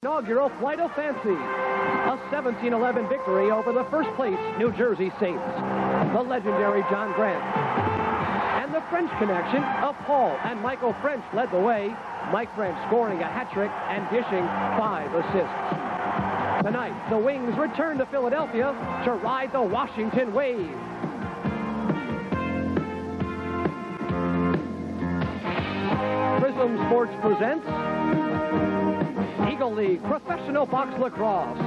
Inaugural Flight of Fancy, a 17-11 victory over the first-place New Jersey Saints, the legendary John Grant. And the French connection of Paul and Michael French led the way, Mike French scoring a hat-trick and dishing 5 assists. Tonight, the Wings return to Philadelphia to ride the Washington wave. Prism Sports presents Eagle League Professional Box Lacrosse.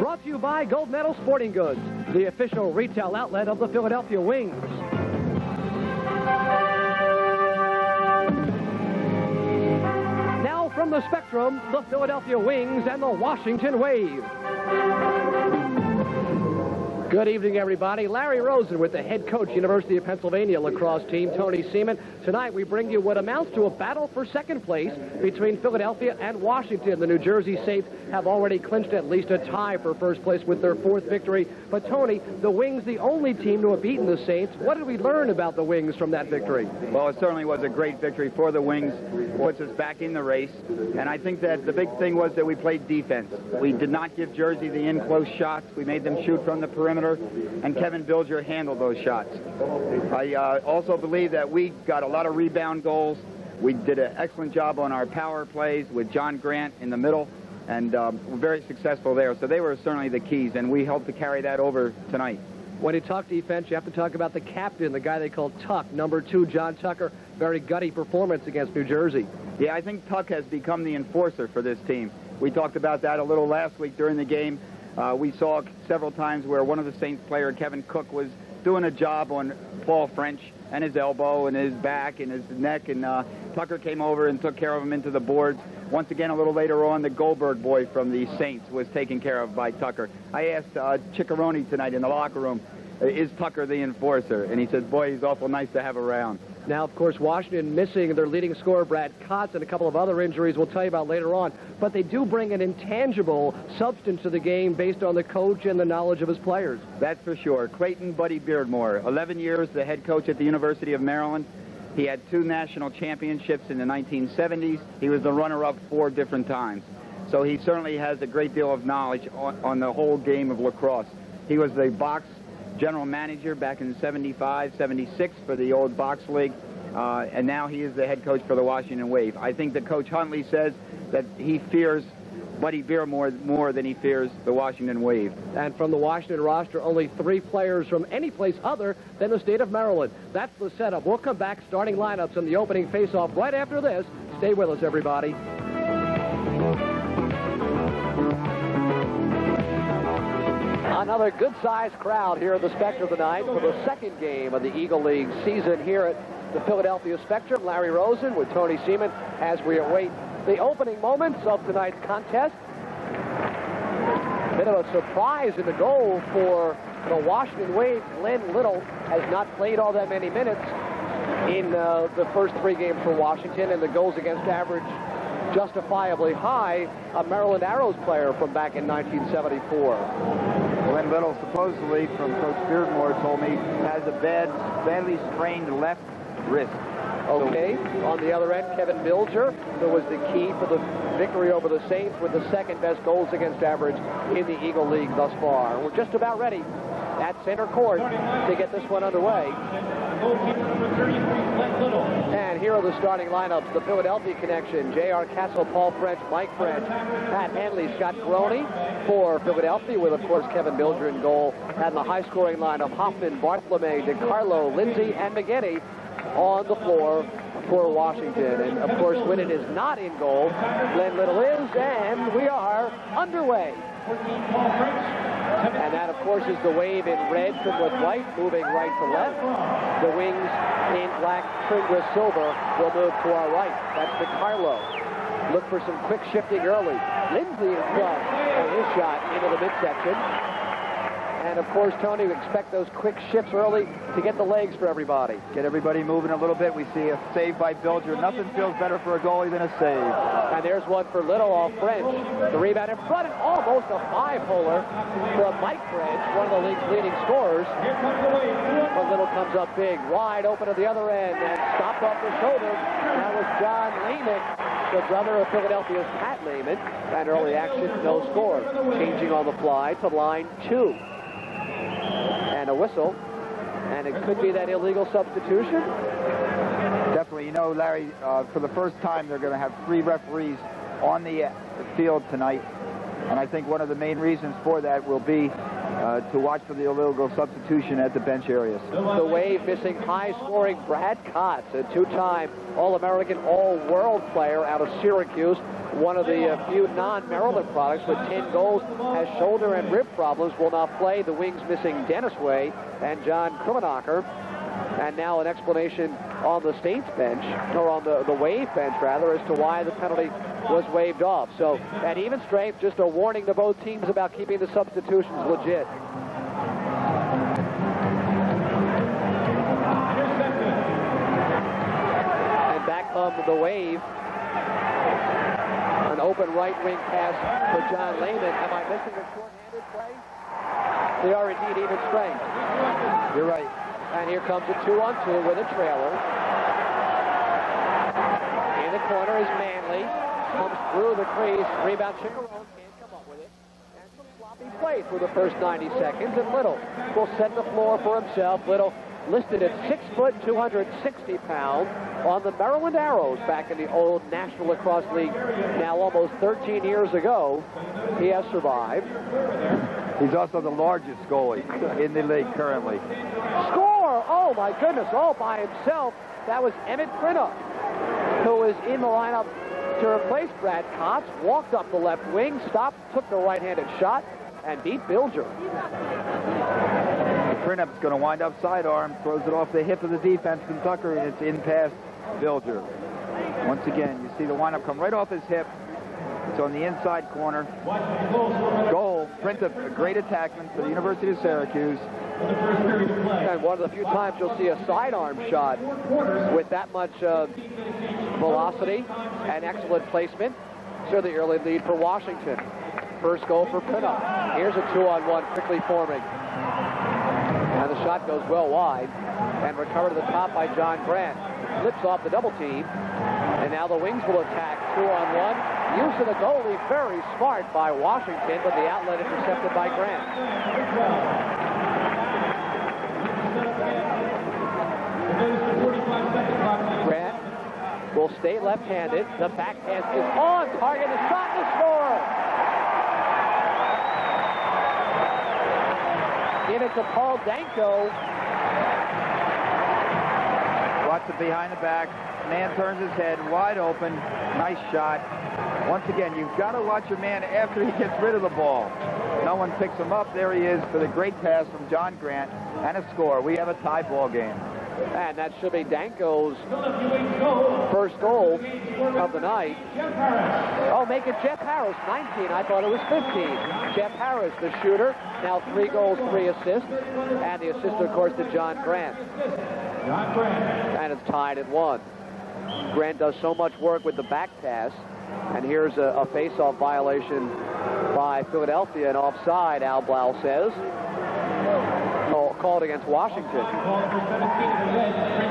Brought to you by Gold Medal Sporting Goods, the official retail outlet of the Philadelphia Wings. Now from the Spectrum, the Philadelphia Wings and the Washington Wave. Good evening, everybody. Larry Rosen with the head coach, University of Pennsylvania lacrosse team, Tony Seaman. Tonight, we bring you what amounts to a battle for second place between Philadelphia and Washington. The New Jersey Saints have already clinched at least a tie for first place with their 4th victory. But, Tony, the Wings, the only team to have beaten the Saints. What did we learn about the Wings from that victory? Well, it certainly was a great victory for the Wings. Puts us back in the race. And I think that the big thing was that we played defense. We did not give Jersey the in-close shots. We made them shoot from the perimeter. And Kevin Bilger handled those shots. I also believe that we got a lot of rebound goals. We did an excellent job on our power plays with John Grant in the middle, and we're very successful there. So they were certainly the keys, and we helped to carry that over tonight. When you talk defense, you have to talk about the captain, the guy they call Tuck, number 2, John Tucker. Very gutty performance against New Jersey. Yeah, I think Tuck has become the enforcer for this team. We talked about that a little last week during the game. We saw several times where one of the Saints player, Kevin Cook, was doing a job on Paul French and his elbow and his back and his neck, and Tucker came over and took care of him into the boards. Once again, a little later on, the Goldberg boy from the Saints was taken care of by Tucker. I asked Ciccarone tonight in the locker room, is Tucker the enforcer? And he says, boy, he's awful nice to have around. Now, of course, Washington missing their leading scorer, Brad Kotz, and a couple of other injuries we'll tell you about later on. But they do bring an intangible substance to the game based on the coach and the knowledge of his players. That's for sure. Clayton Buddy Beardmore, 11 years the head coach at the University of Maryland. He had 2 national championships in the 1970s. He was the runner-up 4 different times. So he certainly has a great deal of knowledge on the whole game of lacrosse. He was the box general manager back in 75, 76 for the old box league, and now he is the head coach for the Washington Wave. I think that Coach Huntley says that he fears Buddy Beardmore more than he fears the Washington Wave. And from the Washington roster, only 3 players from any place other than the state of Maryland. That's the setup. We'll come back, starting lineups in the opening face-off right after this. Stay with us, everybody. Another good-sized crowd here at the Spectrum tonight for the second game of the Eagle League season here at the Philadelphia Spectrum. Larry Rosen with Tony Seaman as we await the opening moments of tonight's contest. Bit of a surprise in the goal for the Washington Wave. Glenn Little has not played all that many minutes in the first 3 games for Washington, and the goals against average justifiably high. A Maryland Arrows player from back in 1974. Glenn Little, supposedly, from Coach Beardmore, told me, has a badly strained left wrist. Okay, on the other end, Kevin Bilger, who was the key for the victory over the Saints with the 2nd best goals against average in the Eagle League thus far. We're just about ready at center court to get this one underway. And here are the starting lineups. The Philadelphia connection: J.R. Castle, Paul French, Mike French, Pat Henley, Scott Groney for Philadelphia, with, of course, Kevin Bilger in goal. And the high-scoring line of Hoffman, Bartolome, DiCarlo, Lindsay, and McGinney on the floor for Washington. And, of course, when it is not in goal, Glenn Little is, and we are underway. And that, of course, is the Wave in red trimmed with white, moving right to left. The Wings in black trimmed with silver will move to our right. That's DiCarlo. Look for some quick shifting early. Lindsay in front on his shot into the midsection. And, of course, Tony, we expect those quick shifts early to get the legs for everybody. Get everybody moving a little bit. We see a save by Bilger. Nothing feels better for a goalie than a save. And there's one for Little off French. The rebound in front, and almost a 5-holer from Mike French, one of the league's leading scorers. But Little comes up big, wide open at the other end, and stopped off the shoulder. That was John Lehman. the brother of Philadelphia's Pat Lehman. And early action, no score. Changing on the fly to line 2. And a whistle. And it could be that illegal substitution. Definitely. You know, Larry, for the first time, they're going to have 3 referees on the field tonight. And I think one of the main reasons for that will be to watch for the illegal substitution at the bench areas. The Wave missing high-scoring Brad Kotz, a 2-time All-American, All-World player out of Syracuse. One of the few non-Maryland products with 10 goals, has shoulder and rib problems, will not play. The Wings missing Dennis Way and John Krummenacher. And now an explanation on the State's bench, or on the Wave bench, rather, as to why the penalty was waved off. So at even strength, just a warning to both teams about keeping the substitutions legit. And back come the Wave. An open right wing pass for John Lehman. Am I missing a short-handed play? They are indeed even strength. You're right. And here comes a 2-on-2 with a trailer. In the corner is Manley. Comes through the crease. Rebound, Chickarone can't come up with it. And some sloppy play through the first 90 seconds. And Little will set the floor for himself. Little listed at 6 foot, 260 pounds on the Maryland Arrows back in the old National Lacrosse League. Now almost 13 years ago, he has survived. He's also the largest goalie in the league currently. Score! Oh my goodness, all by himself. That was Emmett Crinna, who was in the lineup to replace Brad Kotz, walked up the left wing, stopped, took the right-handed shot, and beat Bilger. Crinnup's going to wind up sidearm, throws it off the hip of the defense from Tucker, and it's in past Bilger. Once again, you see the windup come right off his hip. It's on the inside corner. Goal. Printup, a great attackman for the University of Syracuse. And one of the few times you'll see a sidearm shot with that much velocity and excellent placement. So the early lead for Washington. First goal for Printup. Here's a 2-on-1 quickly forming. And the shot goes well wide and recovered to the top by John Grant. Flips off the double team. And now the Wings will attack 2-on-1. Use of the goalie, very smart by Washington, but the outlet intercepted by Grant. Grant will stay left-handed. The back pass is on target. The shot to score. Give it to Paul Danko. Watch it behind the back. Man turns his head, wide open. Nice shot. Once again, you've got to watch your man after he gets rid of the ball. No one picks him up. There he is for the great pass from John Grant and a score. We have a tie ball game. And that should be Danko's first goal of the night. Oh, make it Jeff Harris, 19. I thought it was 15. Jeff Harris, the shooter, now 3 goals, 3 assists. And the assist, of course, to John Grant. And it's tied at 1. Grant does so much work with the back pass. And here's a face-off violation by Philadelphia, and offside, Epbll says. Called against Washington.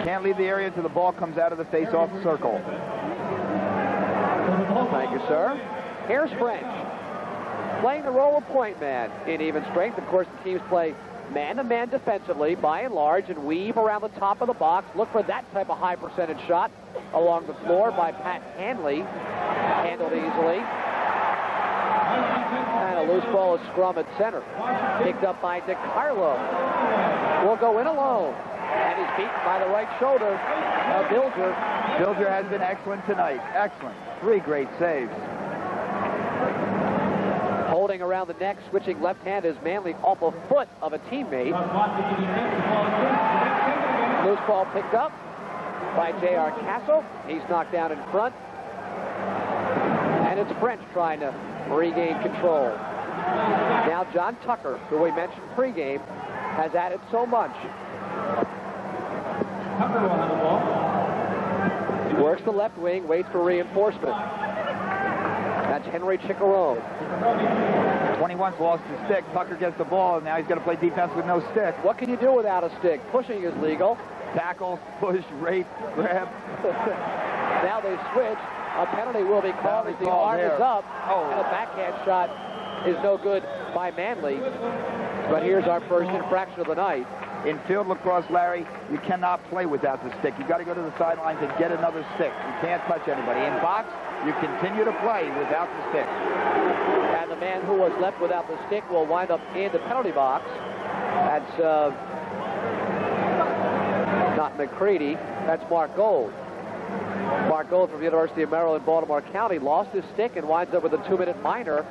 Can't leave the area until the ball comes out of the face-off circle. Thank you, sir. Here's French, playing the role of point man in even strength. Of course, the teams play man-to-man defensively, by and large, and weave around the top of the box. Look for that type of high percentage shot along the floor by Pat Hanley. Handled easily. And a loose ball is scrum at center. Picked up by DiCarlo. Will go in alone. And he's beaten by the right shoulder of Bilger. Bilger has been excellent tonight. Excellent. 3 great saves. Holding around the neck, switching left hand is Manley off a foot of a teammate. Loose ball picked up by J.R. Castle. He's knocked down in front. And it's French trying to regain control. Now John Tucker, who we mentioned pregame, has added so much. Works the left wing, waits for reinforcement. That's Henry Chickarone. 21's lost his stick. Tucker gets the ball, and now he's got to play defense with no stick. What can you do without a stick? Pushing is legal. Tackle, push, rape, grab. Now they switch. A penalty will be called as the arm is up, and a backhand shot is no good by Manley. But here's our first infraction of the night. In field lacrosse, Larry, you cannot play without the stick. You've got to go to the sidelines and get another stick. You can't touch anybody. In box, you continue to play without the stick. And the man who was left without the stick will wind up in the penalty box. That's not McCready. That's Mark Gold. Mark Gold from the University of Maryland, Baltimore County, lost his stick and winds up with a 2-minute minor.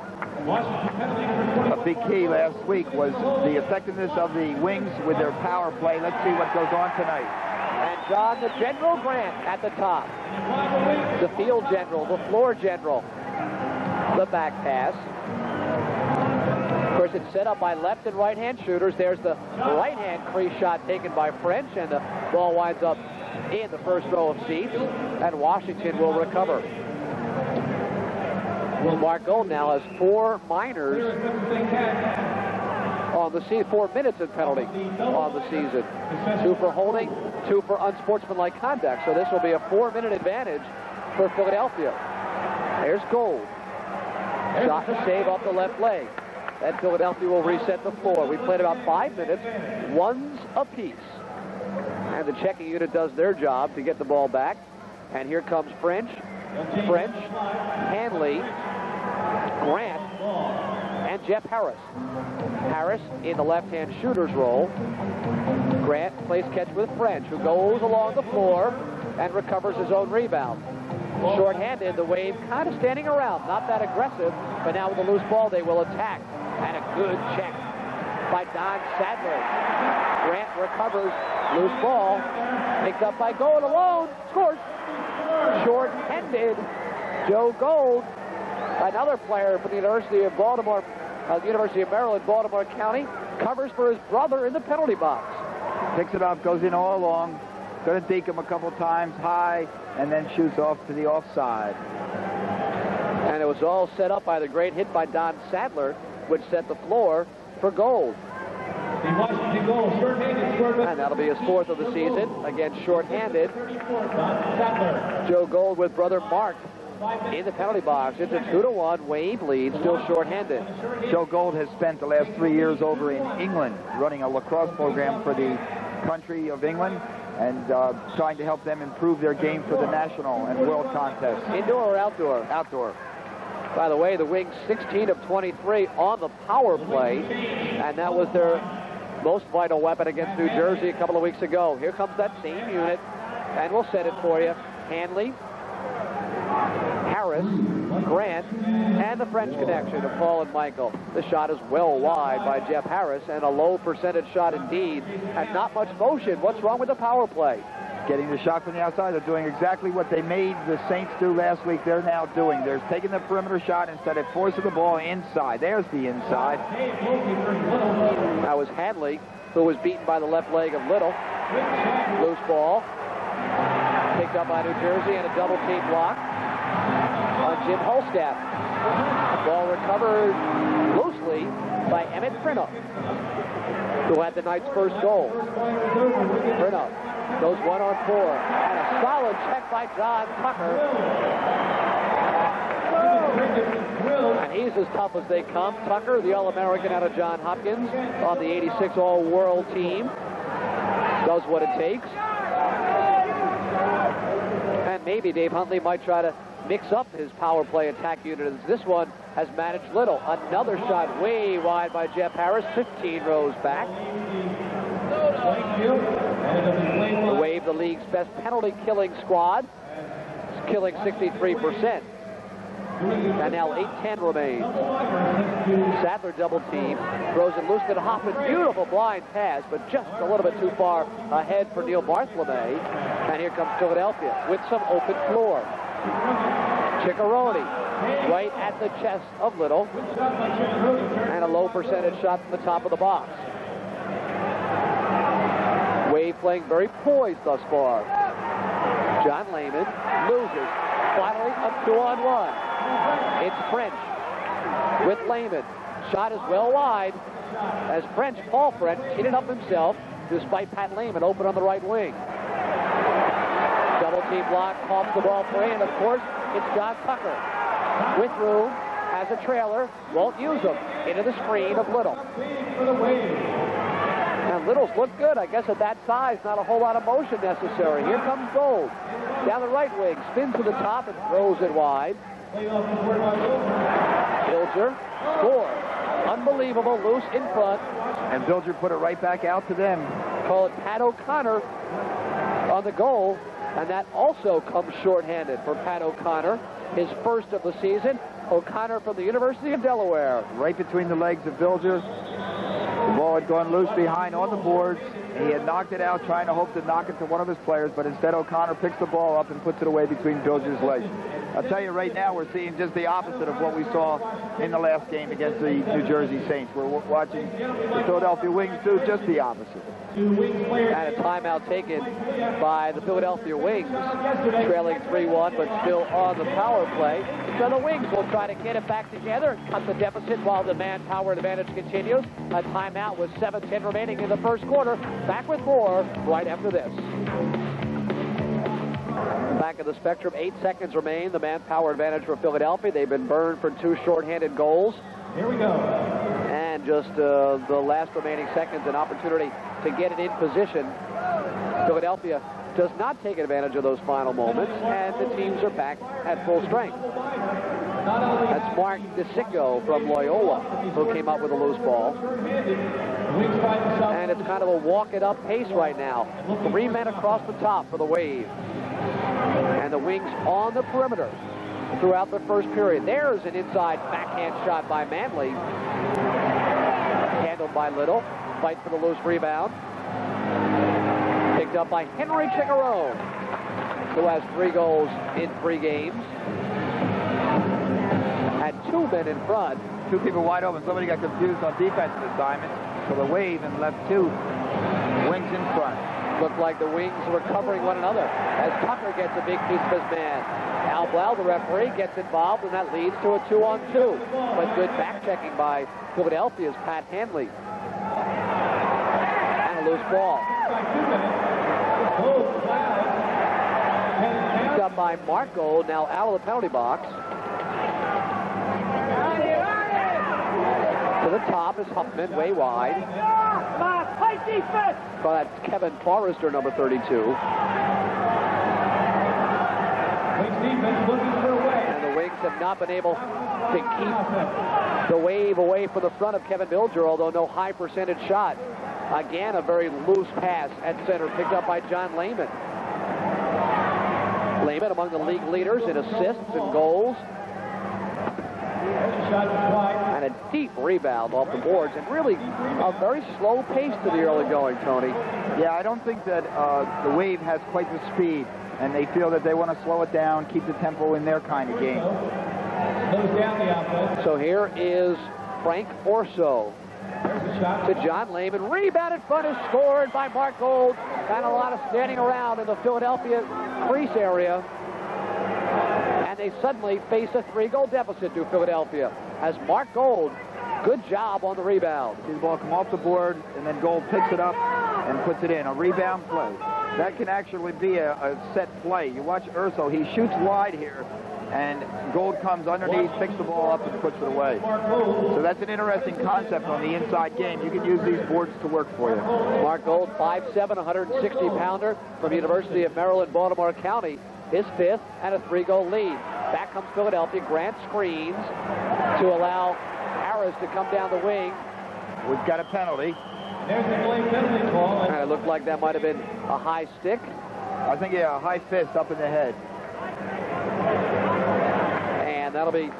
A big key last week was the effectiveness of the wings with their power play. Let's see what goes on tonight. And John, the General Grant at the top. The field general, the floor general. The back pass. Of course, it's set up by left and right-hand shooters. There's the right-hand crease shot taken by French, and the ball winds up in the first row of seats, and Washington will recover. Mark Gold now has 4 minors on the season, 4 minutes in penalty on the season. 2 for holding, 2 for unsportsmanlike conduct. So this will be a 4-minute advantage for Philadelphia. There's Gold. Shot and save off the left leg. And Philadelphia will reset the floor. We played about 5 minutes, ones apiece. And the checking unit does their job to get the ball back. And here comes French, Hanley, Grant, and Jeff Harris. Harris in the left-hand shooter's role. Grant plays catch with French, who goes along the floor and recovers his own rebound. Short-handed, the Wave kind of standing around, not that aggressive, but now with a loose ball, they will attack. And a good check by Don Sadler. Grant recovers, loose ball, picked up by Gold alone, scores. Short-handed, Joe Gold, another player from the University of Baltimore, University of Maryland, Baltimore County, covers for his brother in the penalty box. Picks it up, goes in all along, going to deke him a couple times high, and then shoots off to the offside. And it was all set up by the great hit by Don Sadler, which set the floor for Gold. And that'll be his 4th of the season. Again, short-handed. Joe Gold with brother Mark in the penalty box. It's a 2-1 Wave lead, still short-handed. Joe Gold has spent the last 3 years over in England running a lacrosse program for the country of England and trying to help them improve their game for the national and world contests. Indoor or outdoor? Outdoor. By the way, the Wings 16 of 23 on the power play, and that was their most vital weapon against New Jersey a couple of weeks ago. Here comes that same unit, and we'll set it for you. Hanley, Harris, Grant, and the French connection of Paul and Michael. The shot is well wide by Jeff Harris, and a low percentage shot indeed, and not much motion. What's wrong with the power play? Getting the shot from the outside. They're doing exactly what they made the Saints do last week. They're now doing. They're taking the perimeter shot instead of forcing the ball inside. There's the inside. That was Hanley, who was beaten by the left leg of Little. Loose ball. Picked up by New Jersey, and a double team block on Jim Holstaff. The ball recovered loosely by Emmett Frinno, who had the night's first goal. Frinno goes 1-on-4, and a solid check by John Tucker. And he's as tough as they come. Tucker, the All-American out of John Hopkins on the 86 All-World team, does what it takes. And maybe Dave Huntley might try to mix up his power play attack unit as this one has managed little. Another shot way wide by Jeff Harris, 15 rows back. The Wave, the league's best penalty-killing squad, is killing 63%. And now 8:10 remains. Sadler double team, throws it loose to Hoffman. Beautiful blind pass, but just a little bit too far ahead for Neil Bartholomew. And here comes Philadelphia with some open floor. Ciccarone right at the chest of Little, and a low percentage shot from the top of the box. Wave playing very poised thus far. John Lehman loses. Finally, a 2-on-1. It's French with Lehman. Shot is well wide as French, Paul French, hit it up himself despite Pat Lehman open on the right wing. Double team block, pops the ball free, and of course, it's John Tucker. With room, has a trailer, won't use him. Into the screen of Little. And Little's looked good. I guess at that size, not a whole lot of motion necessary. Here comes Gold. Down the right wing, spins to the top and throws it wide. Bilger scores. Unbelievable, loose in front. And Bilger put it right back out to them. Call it Pat O'Connor on the goal. And that also comes shorthanded for Pat O'Connor. His first of the season. O'Connor from the University of Delaware. Right between the legs of Bilger. The ball had gone loose behind on the boards. He had knocked it out, trying to hope to knock it to one of his players, but instead O'Connor picks the ball up and puts it away between Bilger's legs. I'll tell you right now, we're seeing just the opposite of what we saw in the last game against the New Jersey Saints. We're watching the Philadelphia Wings do just the opposite. And a timeout taken by the Philadelphia Wings, trailing 3-1, but still on the power play. So the Wings will try to get it back together and cut the deficit while the manpower advantage continues. A timeout with 7:10 remaining in the first quarter. Back with more right after this. Back at the Spectrum, 8 seconds remain. The manpower advantage for Philadelphia. They've been burned for 2 shorthanded goals. Here we go. And just the last remaining seconds, an opportunity to get it in position. Philadelphia does not take advantage of those final moments, and the teams are back at full strength. That's Mark DeSicco from Loyola who came up with a loose ball. And it's kind of a walk-it-up pace right now. 3 men across the top for the Wave. And the Wings on the perimeter throughout the first period. There's an inside backhand shot by Manley. Handled by Little. Fight for the loose rebound. Picked up by Henry Chicharone, who has 3 goals in 3 games. Had 2 men in front. 2 people wide open. Somebody got confused on defensive assignments. So the Wave and left 2 Wings in front. Looked like the Wings were covering one another as Tucker gets a big piece of his man. Epbll, the referee, gets involved, and that leads to a 2-on-2. But good back-checking by Philadelphia's Pat Hanley. And a loose ball. Picked up by Mark Gold, now out of the penalty box. To the top is Huffman, way wide. Well, that's Kevin Forrester, number 32. And the Wings have not been able to keep the Wave away from the front of Kevin Bilger, although no high percentage shot. Again, a very loose pass at center, picked up by John Lehman. Lehman among the league leaders in assists and goals. And a deep rebound off the boards, and really a very slow pace to the early going, Tony. Yeah, I don't think that the Wave has quite the speed, and they feel that they want to slow it down, keep the tempo in their kind of game. So here is Frank Orso to John Lehman. Rebound in front is scored by Mark Gold. And a lot of standing around in the Philadelphia crease area. And they suddenly face a 3-goal deficit to Philadelphia. As Mark Gold, good job on the rebound. See the ball come off the board, and then Gold picks it up and puts it in. A rebound play. That can actually be a set play. You watch Urso, he shoots wide here, and Gold comes underneath, picks the ball up, and puts it away. So that's an interesting concept on the inside game. You can use these boards to work for you. Mark Gold, 5'7", 160-pounder from University of Maryland, Baltimore County. His 5th and a 3-goal lead. Back comes Philadelphia. Grant screens to allow Harris to come down the wing. We've got a penalty. There's the delayed penalty call. It looked like that might have been a high stick. I think, yeah, a high fist up in the head. And that'll be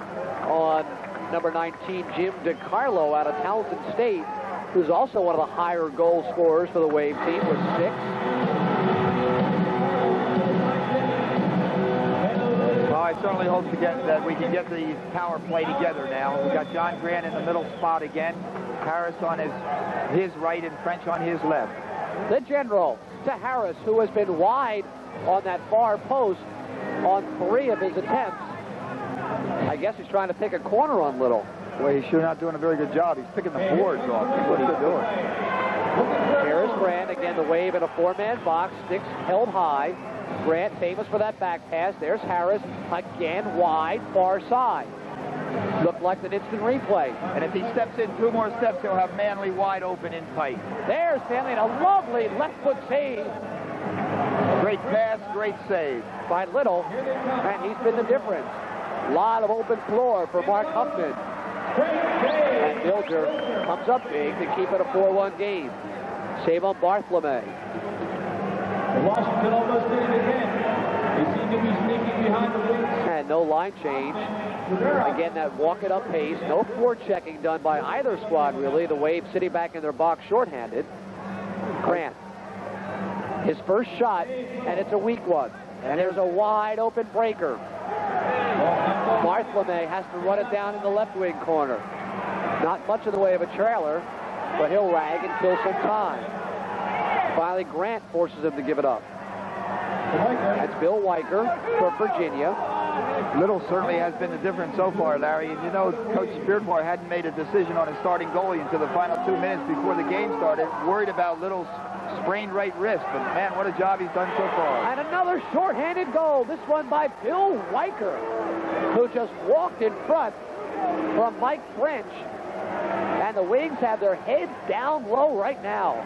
on number 19, Jim DiCarlo out of Townsend State, who's also one of the higher goal scorers for the Wave team with 6. Well, I certainly hope that we can get the power play together now. We've got John Grant in the middle spot again. Harris on his right and French on his left. The general to Harris, who has been wide on that far post on 3 of his attempts. I guess he's trying to pick a corner on Little. Well, he's sure not doing a very good job. He's picking the boards off. That's what he's doing. Here is Grant. Again, the Wave in a 4-man box. Sticks held high. Grant famous for that back pass. There's Harris again wide, far side. Looked like an instant replay. And if he steps in 2 more steps, he'll have Manley wide open in tight. There's Manley, and a lovely left foot save. Great pass, great save. By Little, and he's been the difference. A lot of open floor for Mark Huffman. And Bilger comes up big to keep it a 4-1 game. Save on Bartholomew. Washington almost did it again. They seem to be sneaking behind the wings. And no line change. Again, that walk it up pace. No forechecking done by either squad, really. The Wave sitting back in their box shorthanded. Grant. His first shot, and it's a weak one. And there's a wide open breaker. Bartholomew has to run it down in the left wing corner. Not much in the way of a trailer, but he'll rag and kill some time. Finally, Grant forces him to give it up. That's Bill Weicker from Virginia. Little certainly has been the difference so far, Larry. And you know, Coach Beardmore hadn't made a decision on his starting goalie until the final 2 minutes before the game started, worried about Little's sprained right wrist. But man, what a job he's done so far. And another shorthanded goal, this one by Bill Weicker, who just walked in front from Mike French. And the Wings have their heads down low right now.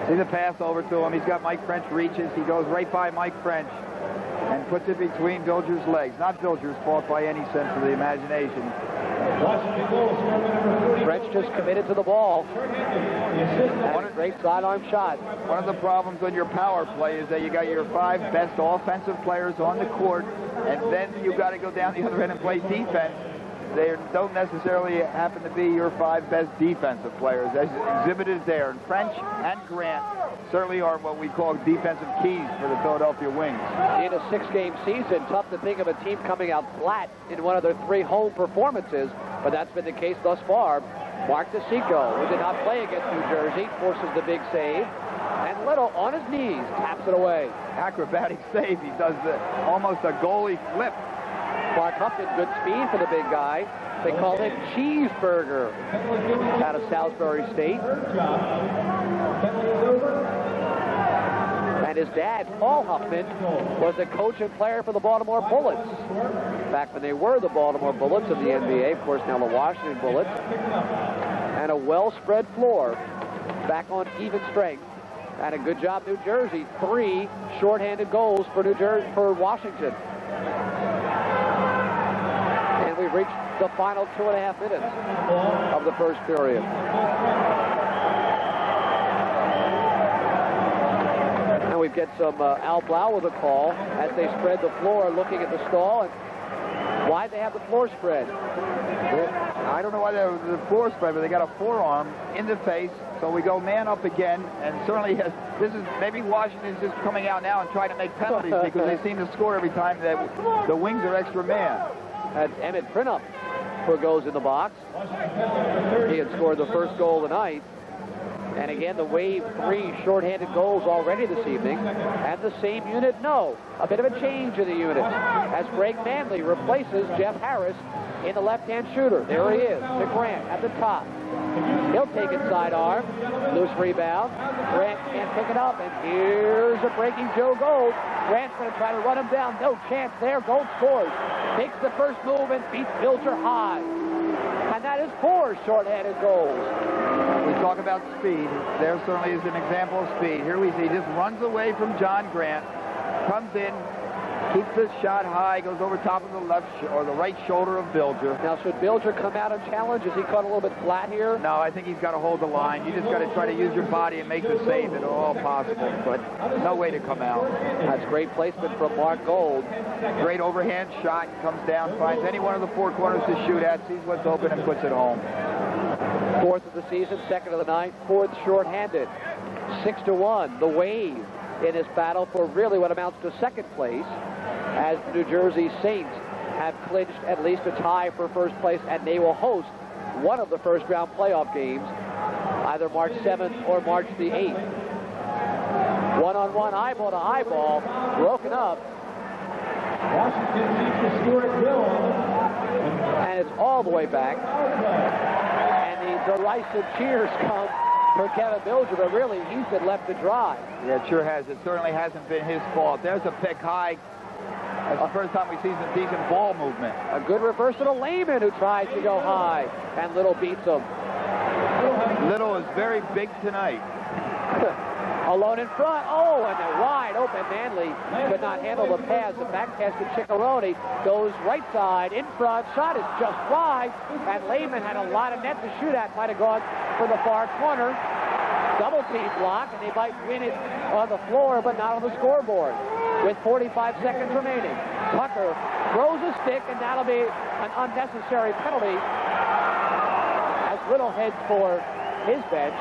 See the pass over to him. He's got Mike French reaches. He goes right by Mike French and puts it between Bilger's legs. Not Bilger's fault by any sense of the imagination. French just committed to the ball. And a great sidearm shot. One of the problems on your power play is that you got your 5 best offensive players on the court, and then you got to go down the other end and play defense. They don't necessarily happen to be your 5 best defensive players, as exhibited there. And French and Grant certainly are what we call defensive keys for the Philadelphia Wings. In a 6-game season, tough to think of a team coming out flat in one of their 3 home performances, but that's been the case thus far. Mark DeSico, who did not play against New Jersey, forces the big save. And Little, on his knees, taps it away. Acrobatic save. He does almost a goalie flip. Mark Huffman, good speed for the big guy. They call him Cheeseburger out of Salisbury State. And his dad, Paul Huffman, was the coach and player for the Baltimore Bullets. Back when they were the Baltimore Bullets of the NBA, of course now the Washington Bullets. And a well-spread floor, back on even strength. And a good job, New Jersey. 3 shorthanded goals for Washington. And we've reached the final 2.5 minutes of the first period. And we get some Al Blau with a call as they spread the floor, looking at the stall. And why'd they have the floor spread? I don't know why they the floor spread, but they got a forearm in the face. So we go man up again, and certainly this is maybe Washington's just coming out now and trying to make penalties because they seem to score every time that the Wings are extra man. That's Emmett Printup who goes in the box. He had scored the first goal tonight. And again, the Wave 3 shorthanded goals already this evening. And the same unit, no. A bit of a change in the unit as Greg Manley replaces Jeff Harris in the left-hand shooter. There he is, to Grant at the top. He'll take it sidearm. Loose rebound. Grant can't pick it up. And here's a breaking Joe Gold. Grant's going to try to run him down. No chance there. Gold scores. Takes the first move and beats Bilger high. And that is 4 shorthanded goals. We talk about speed. There certainly is an example of speed. Here we see he just runs away from John Grant, comes in, keeps the shot high, goes over top of the left or the right shoulder of Bilger. Now, should Bilger come out and challenge? Is he caught a little bit flat here? No, I think he's got to hold the line. You just got to try to use your body and make the save at all possible, but no way to come out. That's great placement from Mark Gold. Great overhand shot, comes down, finds any one of the 4 corners to shoot at, sees what's open, and puts it home. 4th of the season, 2nd of the night, 4th shorthanded. 6-1, the Wave in this battle for really what amounts to 2nd place, as the New Jersey Saints have clinched at least a tie for 1st place, and they will host one of the first-round playoff games, either March 7th or March the 8th. One-on-one, eyeball to eyeball, broken up. Washington seems to score at will. And it's all the way back. And the derisive cheers come for Kevin Bilger, but really he's been left to dry. Yeah, it sure has. It certainly hasn't been his fault. There's a pick high. That's the first time we've seen some decent ball movement. A good reversal to Lehman, who tries to go high, and Little beats him. Little is very big tonight. Alone in front. Oh, and a wide open Manley could not handle the pass. The back pass to Ciccarone goes right side in front. Shot is just wide, and Lehman had a lot of net to shoot at. Might have gone for the far corner. Double team block, and they might win it on the floor, but not on the scoreboard. With 45 seconds remaining, Tucker throws a stick, and that'll be an unnecessary penalty as Little heads for his bench.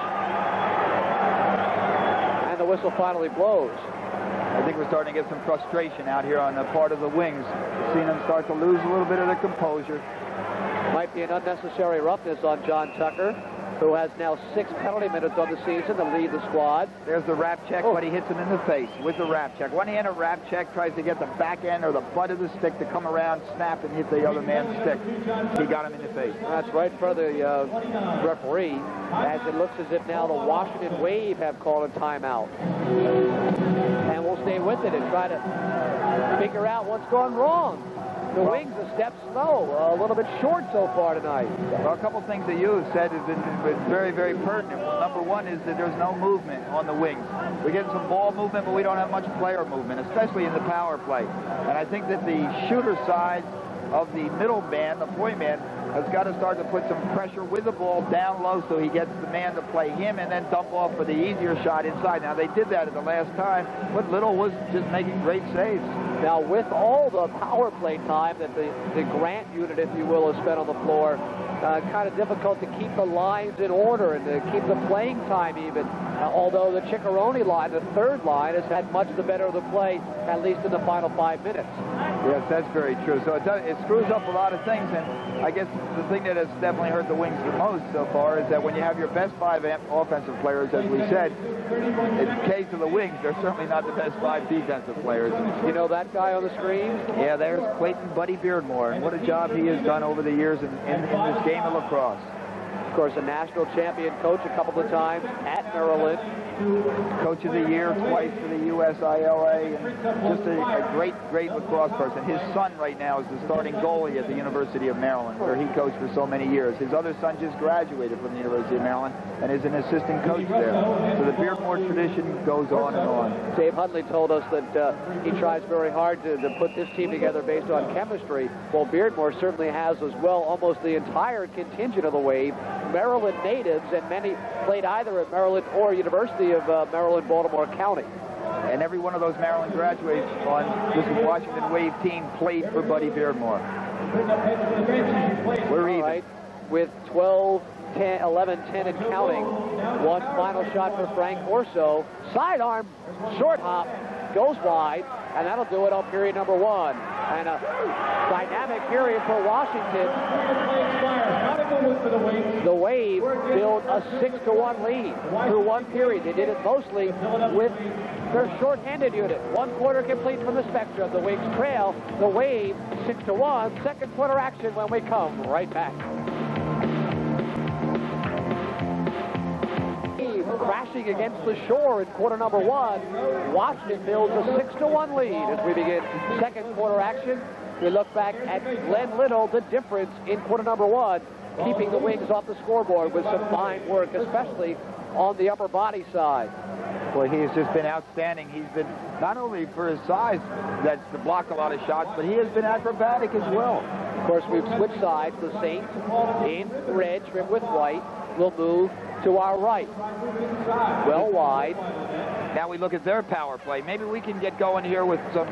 And the whistle finally blows. I think we're starting to get some frustration out here on the part of the Wings. Seeing them start to lose a little bit of their composure. Might be an unnecessary roughness on John Tucker, who has now 6 penalty minutes on the season to lead the squad. There's the wrap check, but he hits him in the face with the wrap check. One hand, a wrap check, tries to get the back end or the butt of the stick to come around, snap, and hit the other man's stick. He got him in the face. That's right for the referee, as it looks as if now the Washington Wave have called a timeout. And we'll stay with it and try to figure out what's gone wrong. The Wings a step slow, a little bit short so far tonight. Well, a couple things that you have said have been very, very pertinent. Well, number one is that there's no movement on the Wings. We're getting some ball movement, but we don't have much player movement, especially in the power play. And I think that the shooter side of the middle man, the point man, has got to start to put some pressure with the ball down low so he gets the man to play him and then dump off for the easier shot inside. Now, they did that at the last time, but Little was just making great saves. Now, with all the power play time that the Grant unit, if you will, has spent on the floor, kind of difficult to keep the lines in order and to keep the playing time even. Although the Ciccarone line, the third line, has had much the better of the play, at least in the final 5 minutes. Yes, that's very true. So it screws up a lot of things, and I guess the thing that has definitely hurt the Wings the most so far is that when you have your best 5 offensive players, as we said, in the case of the Wings, they're certainly not the best 5 defensive players. You know that guy on the screen? Yeah, there's Clayton Buddy Beardmore, and what a job he has done over the years in this game of lacrosse. Of course, a national champion coach a couple of times at Maryland. Coach of the Year twice for the USILA, and just a great lacrosse person. His son right now is the starting goalie at the University of Maryland, where he coached for so many years. His other son just graduated from the University of Maryland and is an assistant coach there. So the Beardmore tradition goes on and on. Dave Huntley told us that he tries very hard to put this team together based on chemistry. Well, Beardmore certainly has as well almost the entire contingent of the Wave, Maryland natives, and many played either at Maryland or University of Maryland, Baltimore County. And every one of those Maryland graduates on this Washington Wave team played for Buddy Beardmore. We're even. Right, with 12, 10, 11, 10 and counting. One final shot for Frank Orso. Sidearm, short hop, goes wide, and that'll do it on period number 1. And a dynamic period for Washington. The Wave built a 6-1 lead through one period. They did it mostly with their short-handed unit. 1 quarter complete from the Spectrum. The Wings trail the Wave 6-1. Second quarter action when we come right back. Crashing against the shore in quarter number 1. Washington builds a 6-1 lead as we begin second quarter action. We look back at Glenn Little, the difference in quarter number 1, keeping the Wings off the scoreboard with some fine work, especially on the upper body side. Well, he has just been outstanding. He's been, not only for his size, that's to block a lot of shots, but he has been acrobatic as well. Of course, we've switched sides. The Saints in red, trimmed with white, will move to our right. Well wide. Now we look at their power play. Maybe we can get going here with some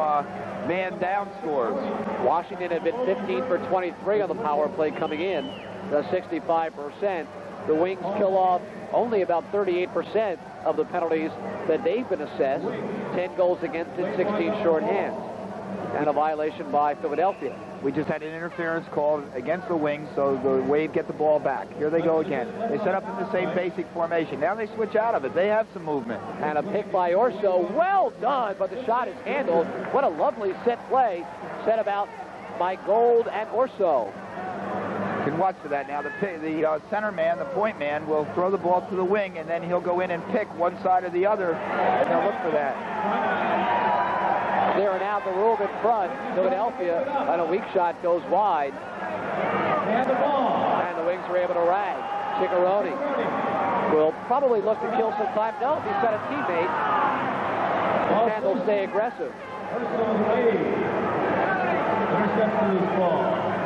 man down scores. Washington had been 15 for 23 on the power play coming in, 65%. The Wings kill off only about 38% of the penalties that they've been assessed. 10 goals against in 16 short hands. And a violation by Philadelphia. We just had an interference called against the Wings, so the Wave get the ball back. Here they go again. They set up in the same basic formation. Now they switch out of it. They have some movement. And a pick by Orso. Well done, but the shot is handled. What a lovely set play set about by Gold and Orso. You can watch for that now. The center man, the point man, will throw the ball to the wing, and then he'll go in and pick one side or the other, and they'll look for that. Clearing out the room in front. Philadelphia on a weak shot goes wide. And the Wings are able to rag. Ciccarone will probably look to kill some time. No, he's got a teammate. And they'll stay aggressive.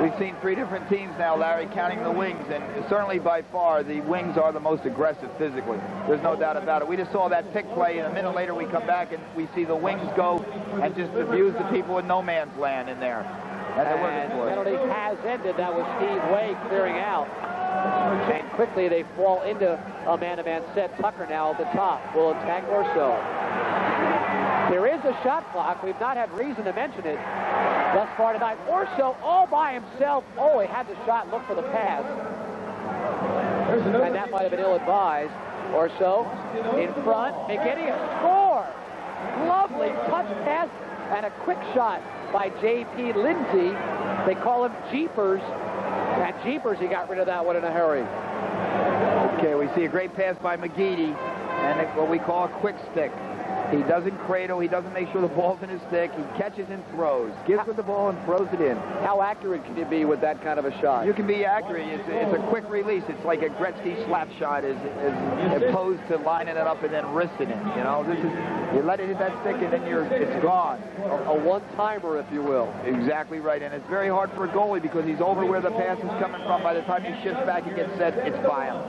We've seen 3 different teams now, Larry, counting the Wings, and certainly by far the Wings are the most aggressive physically. There's no doubt about it. We just saw that pick play, and a minute later we come back and we see the Wings go and just abuse the people in no man's land in there. That's what we're looking for. Penalty has ended. That was Steve Way clearing out. And quickly they fall into a man-to-man set. Tucker now at the top. Will attack Orso. There is a shot clock. We've not had reason to mention it thus far tonight. Orso all by himself. Oh, he had the shot. Look for the pass. And that might have been ill-advised. Orso in front. McGinney score. Lovely touch pass and a quick shot by J.P. Lindsay. They call him Jeepers. And Jeepers, he got rid of that one in a hurry. Okay, we see a great pass by McGeady and what we call a quick stick. He doesn't cradle. He doesn't make sure the ball's in his stick. He catches and throws. Gets with the ball and throws it in. How accurate can you be with that kind of a shot? You can be accurate. It's a quick release. It's like a Gretzky slap shot as opposed to lining it up and then wristing it. You know, this is, you let it hit that stick and then it's gone. A one-timer, if you will. Exactly right. And it's very hard for a goalie because he's over where the pass is coming from. By the time he shifts back and gets set, it's violent.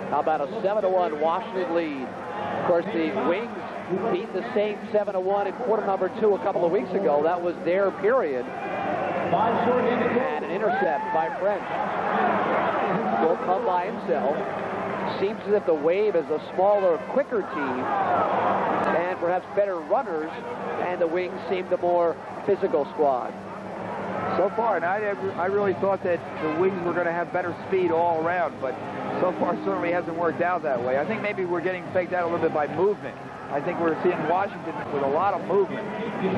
How about a 7-1 Washington lead? Of course, the Wings beat the Saints 7-1 in quarter number 2 a couple of weeks ago. That was their period. And an intercept by French. Will come by himself. Seems as if the Wave is a smaller, quicker team and perhaps better runners, and the Wings seem the more physical squad. So far, and I really thought that the Wings were going to have better speed all around, but so far certainly hasn't worked out that way. I think maybe we're getting faked out a little bit by movement. I think we're seeing Washington with a lot of movement. The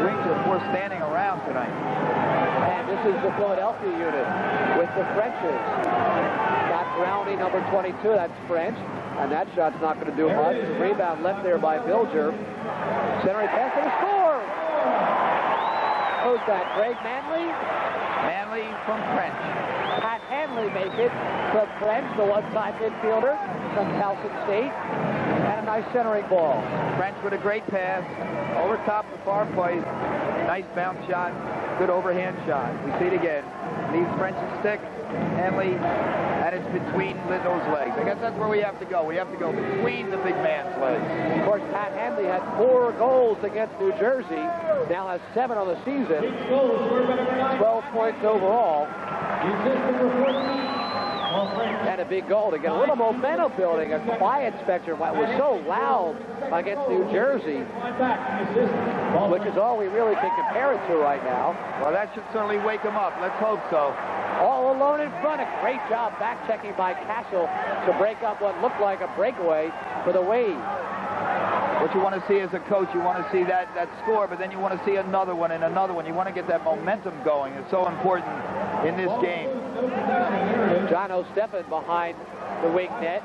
Wings are more standing around tonight. And this is the Philadelphia unit with the Frenches. Got Brownie, number 22. That's French. And that shot's not going to do much. The rebound left there by Bilger. Centering pass and a score! Who's that? Greg Manley? Manley from French. Pat Hanley makes it from French, the one-time midfielder from Towson State. And a nice centering ball. French with a great pass. Over top the far post. Nice bounce shot. Good overhand shot. We see it again. Leaves French's stick. Hanley. And it's between Lindell's legs. I guess that's where we have to go. We have to go between the big man's legs. Of course, Pat Hanley had 4 goals against New Jersey. Now has 7 on the season. 12 points overall. And a big goal to get a little momentum building. A quiet spectrum was so loud against New Jersey, which is all we really can compare it to right now. Well, that should certainly wake them up. Let's hope so. All alone in front. A great job back-checking by Castle to break up what looked like a breakaway for the Wave. What you want to see as a coach, you want to see that score, but then you want to see another one and another one. You want to get that momentum going. It's so important in this game. John O'Steffen behind the wing net.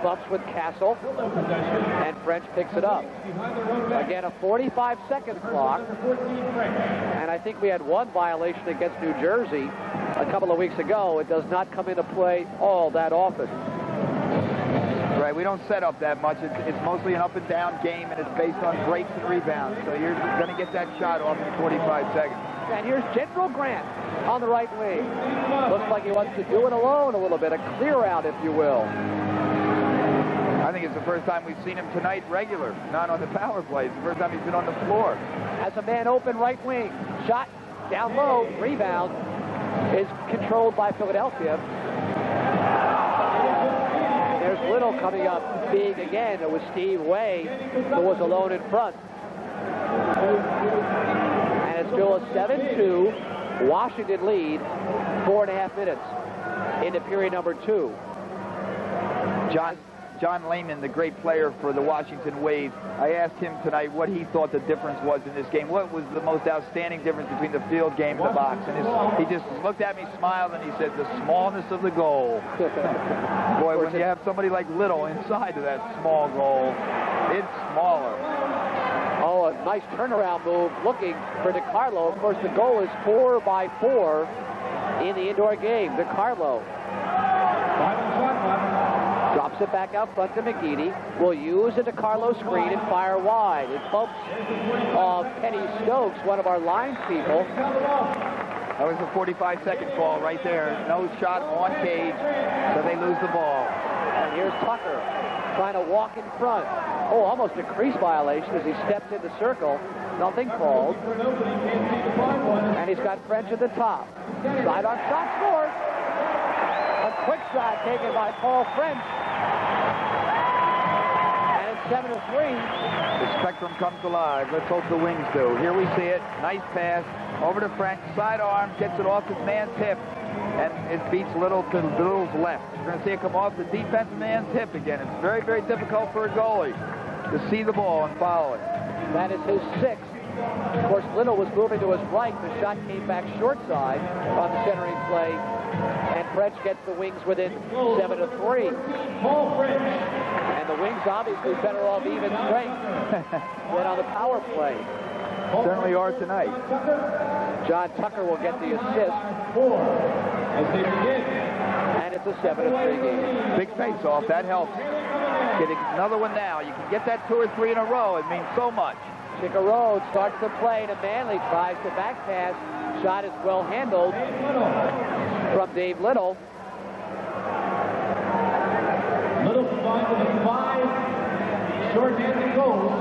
Bumps with Castle. And French picks it up. Again, a 45-second clock. And I think we had one violation against New Jersey a couple of weeks ago. It does not come into play all that often. Right, we don't set up that much. It's mostly an up-and-down game, and it's based on breaks and rebounds. So you're going to get that shot off in 45 seconds. And here's General Grant on the right wing. Looks like he wants to do it alone a little bit, a clear out, if you will. I think it's the first time we've seen him tonight regular, not on the power play. It's the first time he's been on the floor. As a man open right wing. Shot down low. Rebound is controlled by Philadelphia. There's Little coming up big again. It was Steve Way who was alone in front. And it's still a 7-2 Washington lead. 4.5 minutes into period number 2. John Lehman, the great player for the Washington Wave, I asked him tonight what he thought the difference was in this game. What was the most outstanding difference between the field game and the box? And he just looked at me, smiled, and he said, the smallness of the goal. Boy, when you have somebody like Little inside of that small goal, it's smaller. Oh, a nice turnaround move looking for DiCarlo. Of course, the goal is 4x4 in the indoor game. DiCarlo drops it back out front to McGeady. Will use a DiCarlo screen and fire wide. It bumps Penny Stokes, one of our line people. That was a 45-second call right there. No shot on cage, so they lose the ball. And here's Tucker trying to walk in front. Oh, almost a crease violation as he steps in the circle. Nothing called. And he's got French at the top. Side-on shot scored. A quick shot taken by Paul French. And it's 7-3. The spectrum comes alive. Let's hope the Wings do. Here we see it. Nice pass. Over to French. Sidearm. Gets it off his man's hip. And it beats Little to Little's left. You're going to see it come off the defensive man's hip again. It's very, very difficult for a goalie to see the ball and follow it. That is his sixth. Of course, Little was moving to his right. The shot came back short side on the centering play. And French gets the Wings within 7-3. And the Wings obviously better off even strength than on the power play. Certainly are tonight. John Tucker will get the assist. And it's a 7-3 game. Big face-off. That helps. Getting another one now. You can get that 2 or 3 in a row. It means so much. Chicka starts the play to Manley. Tries to back pass. Shot is well handled from Dave Little. Little combined with 5 short-handed goals.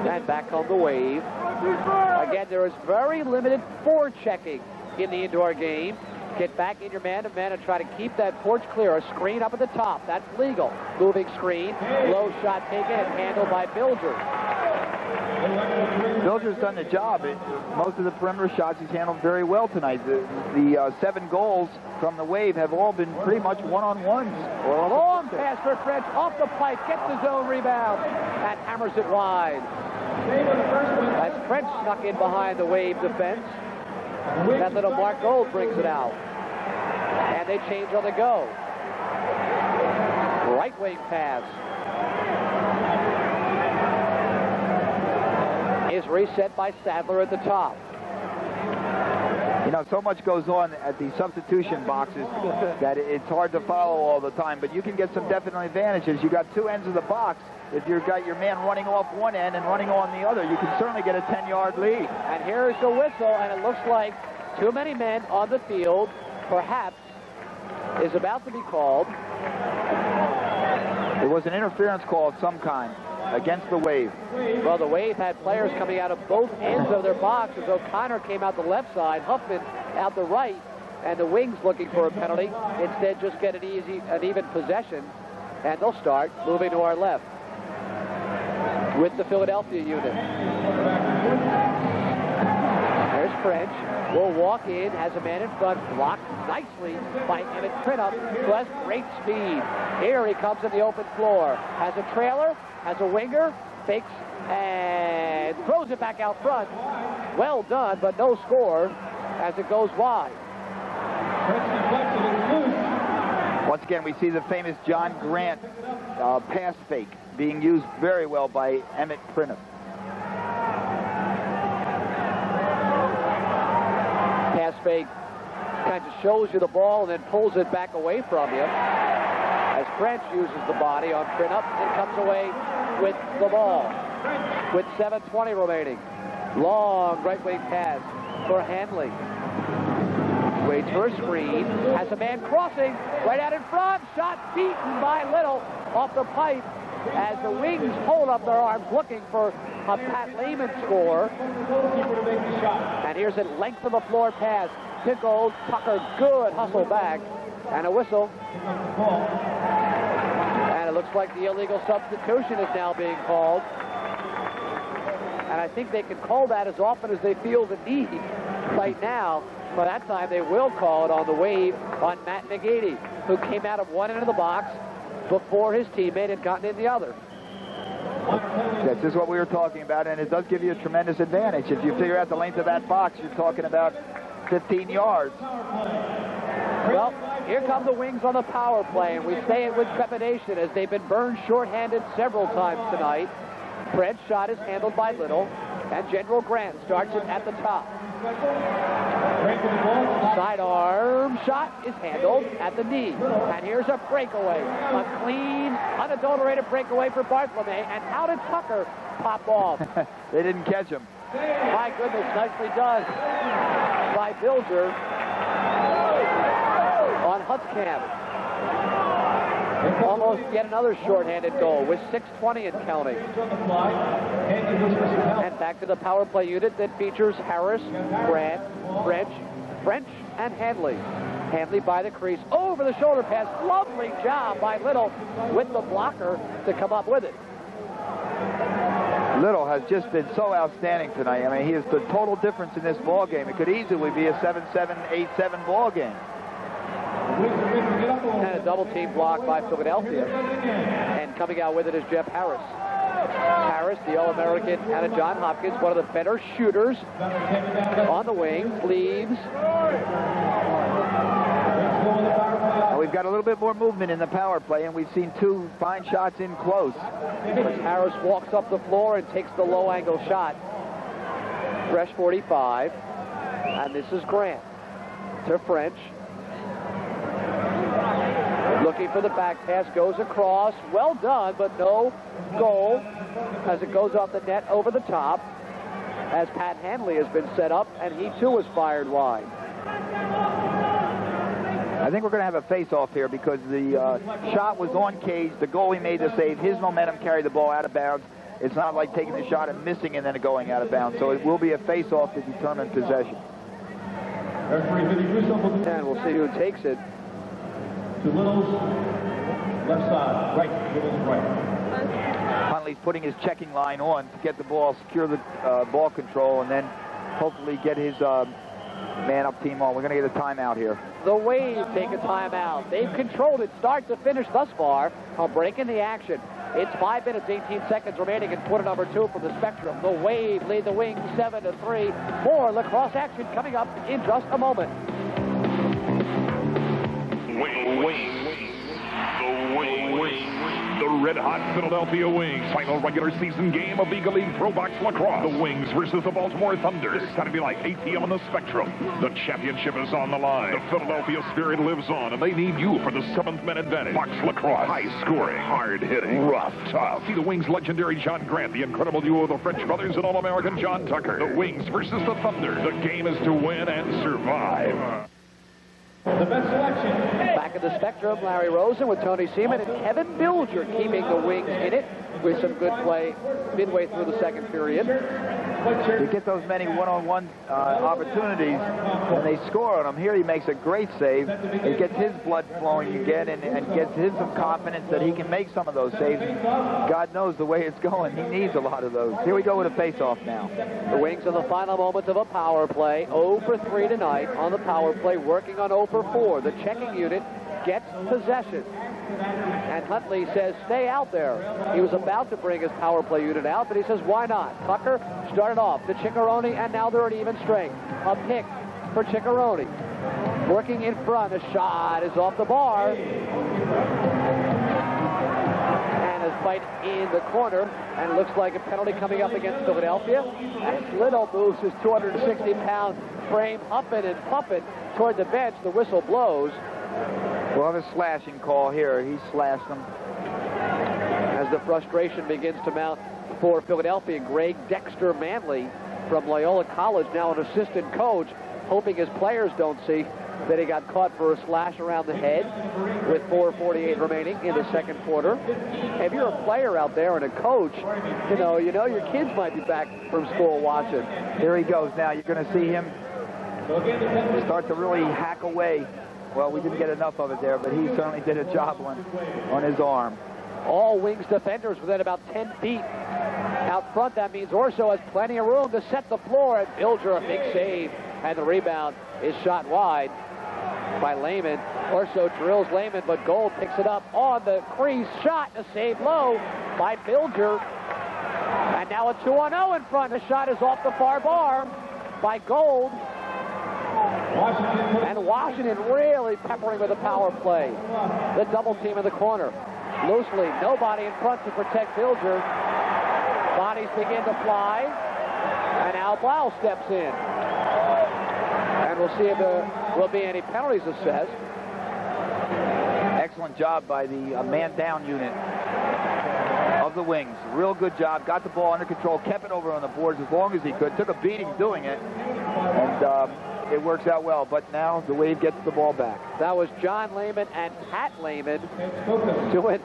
And back on the Wave. Again, there is very limited forechecking in the indoor game. Get back in your man-to-man and try to keep that porch clear. A screen up at the top. That's legal. Moving screen. Low shot taken and handled by Bilger. Bilger's done the job. Most of the perimeter shots he's handled very well tonight. The 7 goals from the Wave have all been pretty much one-on-ones. Well, a long pass for French off the pipe, gets the zone rebound, and hammers it wide. As French snuck in behind the Wave defense, that little Mark Gold brings it out. And they change on the go. Right wing pass. Is reset by Sadler at the top. You know, so much goes on at the substitution boxes that it's hard to follow all the time, but you can get some definite advantages. You got 2 ends of the box. If you've got your man running off one end and running on the other, you can certainly get a 10-yard lead. And here's the whistle, and it looks like too many men on the field, perhaps, is about to be called. It was an interference call of some kind against the Wave. Well, the Wave had players coming out of both ends of their box as O'Connor came out the left side, Huffman out the right, and the Wings looking for a penalty. Instead, just get an even possession, and they'll start moving to our left with the Philadelphia unit. There's French. Will walk in, has a man in front, blocked nicely by Emmett Crinnup, who has great speed. Here he comes in the open floor. Has a trailer, has a winger, fakes, and throws it back out front. Well done, but no score as it goes wide. Once again, we see the famous John Grant pass fake being used very well by Emmett Crinnup. Pass fake kind of shows you the ball and then pulls it back away from you as French uses the body on Crinnup and comes away with the ball with 7:20 remaining. Long right wing pass for Hanley. Waits for a screen, has a man crossing right out in front. Shot beaten by Little off the pipe as the Wings hold up their arms looking for a Pat Lehman score. And here's a length of the floor pass to Gold. Tucker, good hustle back, and a whistle. And it looks like the illegal substitution is now being called. And I think they can call that as often as they feel the need right now. But that time they will call it on the Wave on Matt McGeady, who came out of one end of the box, before his teammate had gotten in the other. That's just what we were talking about, and it does give you a tremendous advantage. If you figure out the length of that box, you're talking about 15 yards. Well, here come the Wings on the power play, and we say it with trepidation as they've been burned shorthanded several times tonight. Fred's shot is handled by Little, and General Grant starts it at the top. Sidearm shot is handled at the knee. And here's a breakaway. A clean, unadulterated breakaway for Bartolome. And how did Tucker pop off? They didn't catch him. My goodness, nicely done by Bilger on Hutzkamp. Almost yet another shorthanded goal with 6:20 and counting. And back to the power play unit that features Harris, Grant, French, and Handley. Handley by the crease, over the shoulder pass. Lovely job by Little with the blocker to come up with it. Little has just been so outstanding tonight. I mean, he is the total difference in this ball game. It could easily be a 7-7, 8-7 ball game. And a double team block by Philadelphia. And coming out with it is Jeff Harris. Harris, the All-American out of Johns Hopkins, one of the better shooters on the wing, leaves. Now we've got a little bit more movement in the power play, and we've seen two fine shots in close. As Harris walks up the floor and takes the low-angle shot. Fresh 45. And this is Grant to French. Looking for the back pass, goes across. Well done, but no goal as it goes off the net over the top as Pat Handley has been set up, and he too was fired wide. I think we're going to have a face-off here because the shot was on cage. The goalie made the save. His momentum carried the ball out of bounds. It's not like taking the shot and missing and then going out of bounds. So it will be a face-off to determine possession. And we'll see who takes it. To Little's left side, right, Little's right. Huntley's putting his checking line on to get the ball, secure the ball control, and then hopefully get his man-up team on. We're going to get a timeout here. The Wave take a timeout. They've controlled it start to finish thus far. A break in the action. It's 5 minutes, 18 seconds remaining in quarter number 2 from the Spectrum. The Wave lead the Wings 7-3. More lacrosse action coming up in just a moment. The red-hot Philadelphia Wings. Final regular season game of Eagle League Pro Box Lacrosse. The Wings versus the Baltimore Thunder. This Saturday night, 8 p.m. on the Spectrum. The championship is on the line. The Philadelphia spirit lives on, and they need you for the 7th-man advantage. Box Lacrosse. High-scoring, hard-hitting, rough, tough. See the Wings' legendary John Grant, the incredible duo of the French brothers, and All-American John Tucker. The Wings versus the Thunder. The game is to win and survive. The best selection. Back at the Spectrum, Larry Rosen with Tony Seaman and Kevin Bilger keeping the Wings in it with some good play midway through the second period. You get those many one-on-one opportunities, and they score on them. Here he makes a great save. It gets his blood flowing again and gets him some confidence that he can make some of those saves. God knows the way it's going. He needs a lot of those. Here we go with a face-off now. The Wings in the final moments of a power play. 0 for 3 tonight on the power play, working on 0 for 4. The checking unit gets possession. And Huntley says, stay out there. He was about to bring his power play unit out, but he says, why not? Tucker started off to Ciccarone, and now they're at even strength. A pick for Ciccarone. Working in front, a shot is off the bar. And a fight in the corner, and it looks like a penalty coming up against Philadelphia. As Little moves his 260-pound frame humping and pumping toward the bench, the whistle blows. We'll have a slashing call here. He slashed them. As the frustration begins to mount for Philadelphia, Greg Dexter Manley from Loyola College, now an assistant coach, hoping his players don't see that he got caught for a slash around the head with 4:48 remaining in the second quarter. If you're a player out there and a coach, you know your kids might be back from school watching. Here he goes now. You're going to see him start to really hack away. Well, we didn't get enough of it there, but he certainly did a job on his arm. All Wings defenders within about 10 feet. Out front, that means Orso has plenty of room to set the floor, and Bilger a big save, and the rebound is shot wide. by Lehman. Orso drills Lehman, but Gold picks it up on the crease. Shot to save low by Bilger. And now a 2-on-0 in front. The shot is off the far bar by Gold. And Washington really peppering with a power play. The double team in the corner. Loosely, nobody in front to protect Bilger. Bodies begin to fly. And Al Blau steps in. And we'll see if there will be any penalties assessed. Excellent job by the man-down unit of the Wings. Real good job. Got the ball under control. Kept it over on the boards as long as he could. Took a beating doing it. And it works out well. But now the Wave gets the ball back. That was John Lehman and Pat Lehman doing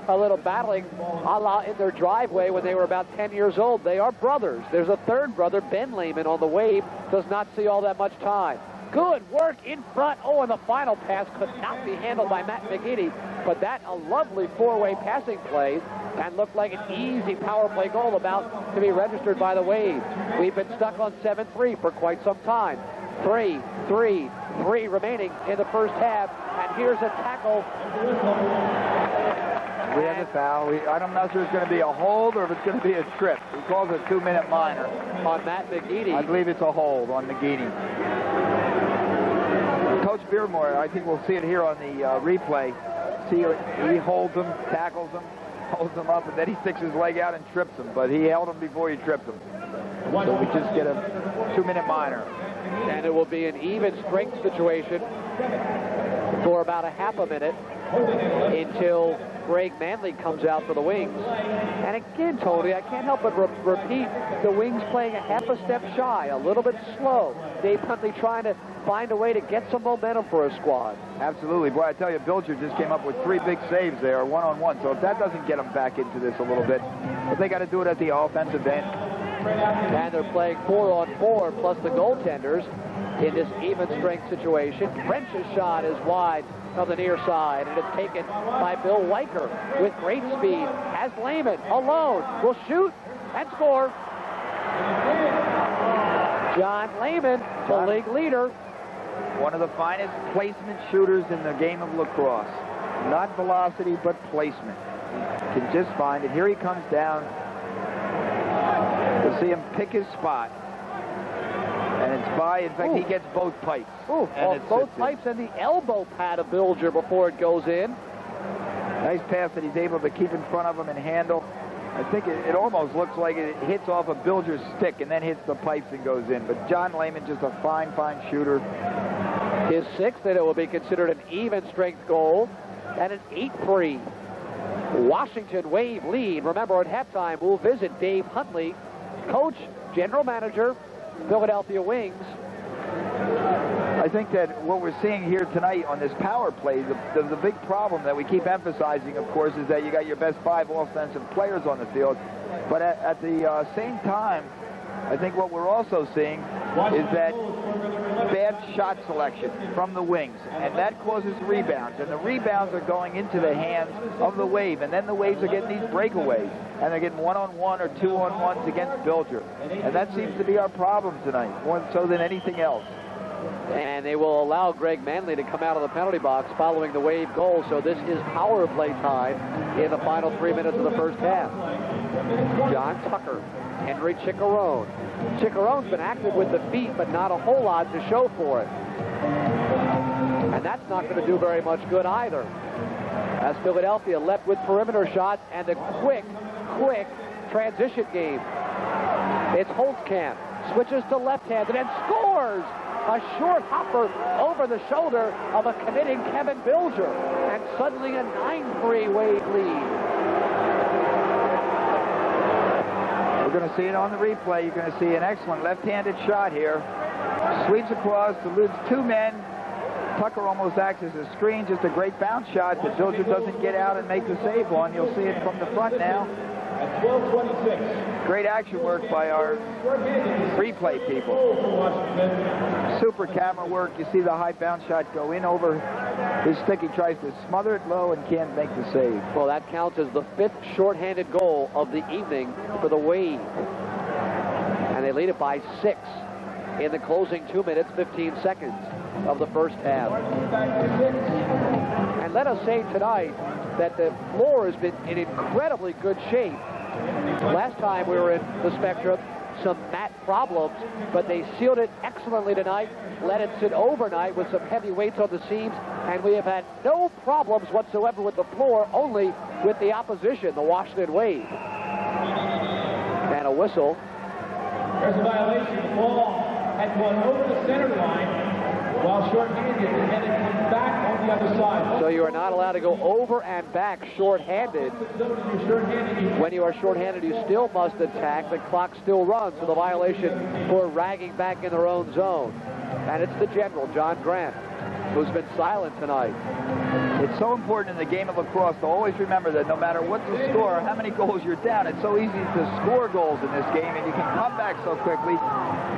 a little battling a la in their driveway when they were about 10 years old. They are brothers. There's a third brother, Ben Lehman, on the Wave. Does not see all that much time. Good work in front. Oh, and the final pass could not be handled by Matt McGeady. But that a lovely four-way passing play and looked like an easy power play goal about to be registered by the Wave. We've been stuck on 7-3 for quite some time. 3 remaining in the first half. And here's a tackle. We have a foul. I'm not sure it's going to be a hold or if it's going to be a trip. He calls it a 2-minute minor. On Matt McGeady. I believe it's a hold on McGeady. Coach Beardmore, I think we'll see it here on the replay. See, he holds him, tackles him, holds him up, and then he sticks his leg out and trips him. But he held him before he tripped him. So we just get a 2-minute minor. And it will be an even strength situation for about a half a minute until Greg Manley comes out for the Wings. And again, Tony, I can't help but repeat, the Wings playing a half a step shy, a little bit slow. Dave Huntley trying to find a way to get some momentum for his squad. Absolutely. Boy, I tell you, Bilger just came up with 3 big saves there, one-on-one. So if that doesn't get them back into this a little bit, but they got to do it at the offensive end. And they're playing 4-on-4 plus the goaltenders in this even strength situation. French's shot is wide on the near side, and it's taken by Bill Weicker with great speed. Has Lehman alone, will shoot and score. John Lehman, the league leader. One of the finest placement shooters in the game of lacrosse. Not velocity, but placement. He can just find it. Here he comes down. You'll see him pick his spot. And it's by, in fact, he gets both pipes. And both pipes and the elbow pad of Bilger before it goes in. Nice pass that he's able to keep in front of him and handle. I think it almost looks like it hits off of Bilger's stick and then hits the pipes and goes in. But John Lehman, just a fine, fine shooter. His sixth, and it will be considered an even strength goal. And an 8-3 Washington Wave lead. Remember, at halftime, we'll visit Dave Huntley, coach, general manager, Philadelphia Wings. I think that what we're seeing here tonight on this power play, the big problem that we keep emphasizing, of course, is that you got your best 5 offensive players on the field. But at the same time, I think what we're also seeing is that bad shot selection from the Wings, and that causes rebounds, and the rebounds are going into the hands of the Wave, and then the Waves are getting these breakaways, and they're getting 1-on-1 or 2-on-1s against Bilger, and that seems to be our problem tonight, more so than anything else. And they will allow Greg Manley to come out of the penalty box following the Wave goal, so this is power play time in the final 3 minutes of the first half. John Tucker, Henry Chiccarone. Chiccarone's been active with the feet, but not a whole lot to show for it. And that's not going to do very much good either. As Philadelphia left with perimeter shots and a quick transition game. It's Holtzkamp, switches to left-handed and scores! A short hopper over the shoulder of a committing Kevin Bilger. And suddenly a 9-3 Wave lead. We're going to see it on the replay. You're going to see an excellent left-handed shot here. Sweeps across, eludes 2 men. Tucker almost acts as a screen. Just a great bounce shot that Bilger doesn't get out and make the save on. You'll see it from the front now. At 12:26. Great action work by our replay people. Super camera work. You see the high bounce shot go in over his stick. He tries to smother it low and can't make the save. Well, that counts as the 5th shorthanded goal of the evening for the Wave. And they lead it by 6 in the closing 2 minutes, 15 seconds. of the first half. And let us say tonight that the floor has been in incredibly good shape. Last time we were in the Spectrum, some mat problems, but they sealed it excellently tonight, let it sit overnight with some heavy weights on the seams, and we have had no problems whatsoever with the floor, only with the opposition, the Washington Wave. And a whistle. There's a violation. The ball had gone over the center line while short-handed, and then it went back on the other side. So you are not allowed to go over and back short-handed. When you are short-handed, you still must attack. The clock still runs, so the violation for ragging back in their own zone. And it's the general, John Grant, who's been silent tonight. It's so important in the game of lacrosse to always remember that no matter what the score, how many goals you're down, it's so easy to score goals in this game, and you can come back so quickly,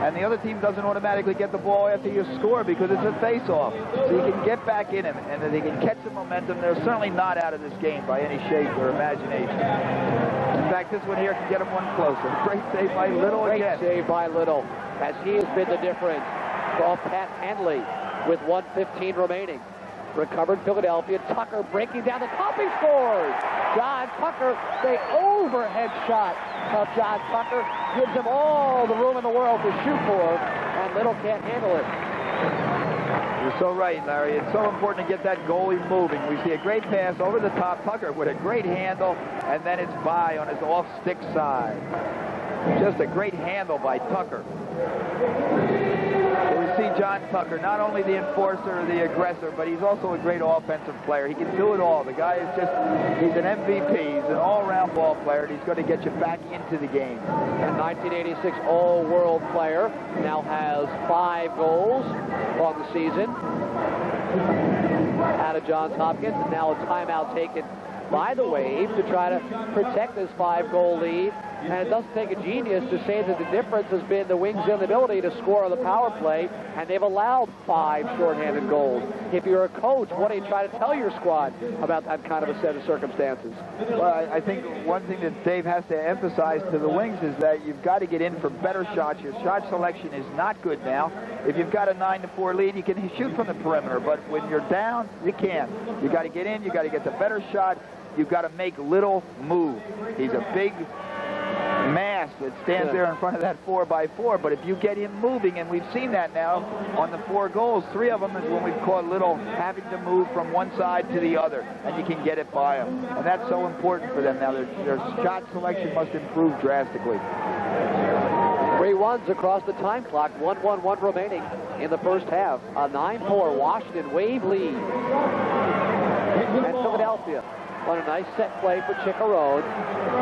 and the other team doesn't automatically get the ball after you score because it's a face-off. So you can get back in them, and then they can catch the momentum. They're certainly not out of this game by any shape or imagination. In fact, this one here can get them one closer. Great save by Little again. Great save by Little, as he has been the difference. Saw Pat Henley with 1:15 remaining. Recovered Philadelphia. Tucker breaking down the top. He scores. John Tucker, the overhead shot of John Tucker gives him all the room in the world to shoot for, and Little can't handle it. You're so right, Larry. It's so important to get that goalie moving. We see a great pass over the top. Tucker with a great handle, and then it's by on his off-stick side. Just a great handle by Tucker. So we see John Tucker, not only the enforcer or the aggressor, but he's also a great offensive player. He can do it all. The guy is just, he's an MVP. He's an all-around ball player, and he's going to get you back into the game. A 1986 All-World player, now has 5 goals on the season out of Johns Hopkins, and now a timeout taken by the Wave to try to protect this 5-goal lead. And it doesn't take a genius to say that the difference has been the Wings' inability to score on the power play, and they've allowed 5 shorthanded goals. If you're a coach, what do you try to tell your squad about that kind of a set of circumstances? Well, I think one thing that Dave has to emphasize to the Wings is that you've got to get in for better shots. Your shot selection is not good now. If you've got a 9-4 lead, you can shoot from the perimeter, but when you're down, you can't. You got to get in, you got to get the better shot. You've got to make Little move. He's a big mass that stands there in front of that 4x4, but if you get him moving, and we've seen that now on the 4 goals, 3 of them is when we've caught Little having to move from one side to the other, and you can get it by him. And that's so important for them now. Their shot selection must improve drastically. 3 runs across the time clock, 1:11 remaining in the first half. A 9-4 Washington Wave lead. And Philadelphia on a nice set play for Chickarone,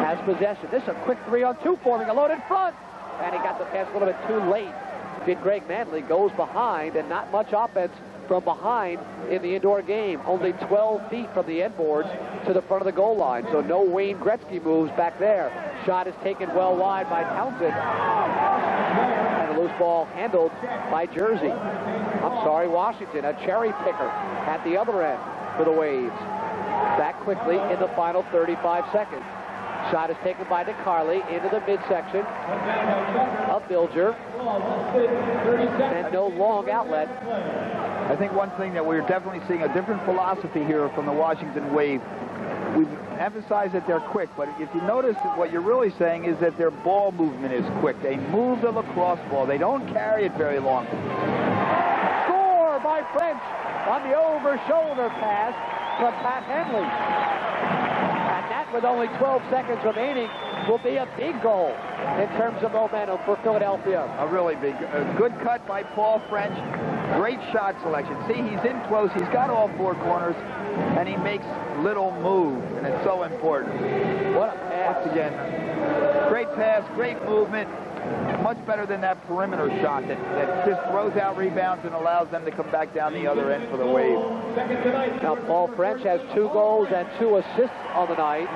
has possession. This is a quick 3-on-2 forming, a load in front, and he got the pass a little bit too late. Did Greg Manley, goes behind, and not much offense from behind in the indoor game. Only 12 feet from the end boards to the front of the goal line, so no Wayne Gretzky moves back there. Shot is taken well wide by Townsend, and a loose ball handled by Jersey. Washington, a cherry picker at the other end for the Waves. Back quickly in the final 35 seconds. Shot is taken by DeCarly into the midsection of Bilger, and no long outlet. I think one thing that we're definitely seeing a different philosophy here from the Washington Wave. We've emphasized that they're quick, but if you notice, what you're really saying is that their ball movement is quick. They move the lacrosse ball. They don't carry it very long. Score by French on the over-shoulder pass from Pat Henley. And that, with only 12 seconds remaining, will be a big goal in terms of momentum for Philadelphia. A really big, good cut by Paul French. Great shot selection. See, he's in close. He's got all 4 corners, and he makes Little move, and it's so important. What a pass. Once again, great pass, great movement. Much better than that perimeter shot that just throws out rebounds and allows them to come back down the other end for the Wave. Now, Paul French has 2 goals and 2 assists on the night.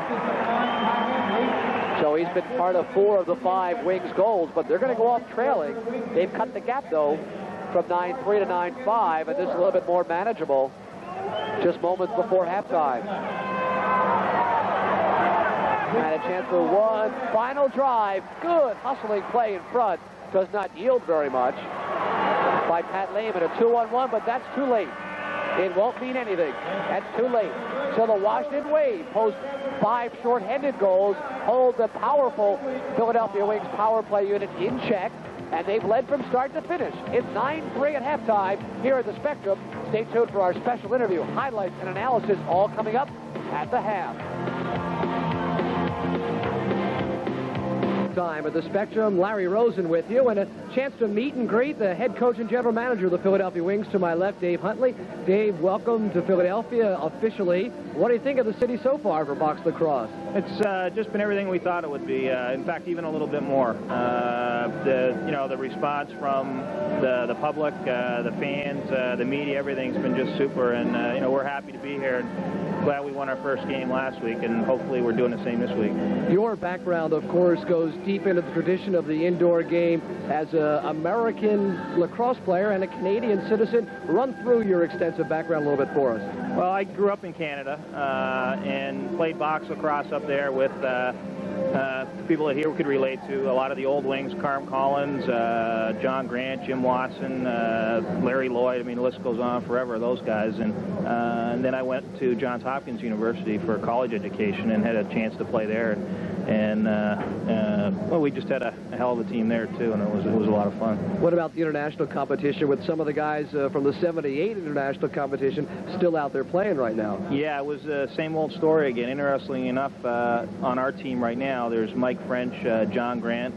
So he's been part of 4 of the 5 Wings goals, but they're going to go off trailing. They've cut the gap, though, from 9-3 to 9-5, and this is a little bit more manageable just moments before halftime. And a chance for one final drive. Good hustling play in front. Does not yield very much. by Pat Lehman. A 2-on-1, but that's too late. It won't mean anything. That's too late. So the Washington Wave post 5 short-handed goals, hold the powerful Philadelphia Wings power play unit in check, and they've led from start to finish. It's 9-3 at halftime here at the Spectrum. Stay tuned for our special interview, highlights and analysis, all coming up at the half. Time at the Spectrum. Larry Rosen with you, and a chance to meet and greet the head coach and general manager of the Philadelphia Wings. To my left, Dave Huntley. Dave, welcome to Philadelphia officially. What do you think of the city so far for box lacrosse? It's just been everything we thought it would be. In fact, even a little bit more. The response from the public, the fans, the media, everything's been just super, and we're happy to be here. And glad we won our first game last week, and hopefully we're doing the same this week. Your background, of course, goes deep into the tradition of the indoor game as an American lacrosse player and a Canadian citizen. Run through your extensive background a little bit for us. Well, I grew up in Canada and played box lacrosse up there with people that here could relate to. A lot of the old Wings, Carm Collins, John Grant, Jim Watson, Larry Lloyd. I mean, the list goes on forever, those guys. And then I went to Johns Hopkins University for college education and had a chance to play there. And well, we just had a hell of a team there too, and it was a lot of fun. What about the international competition with some of the guys from the '78 international competition still out there playing right now? Yeah, it was the same old story again. Interestingly enough, on our team right now, there's Mike French, John Grant,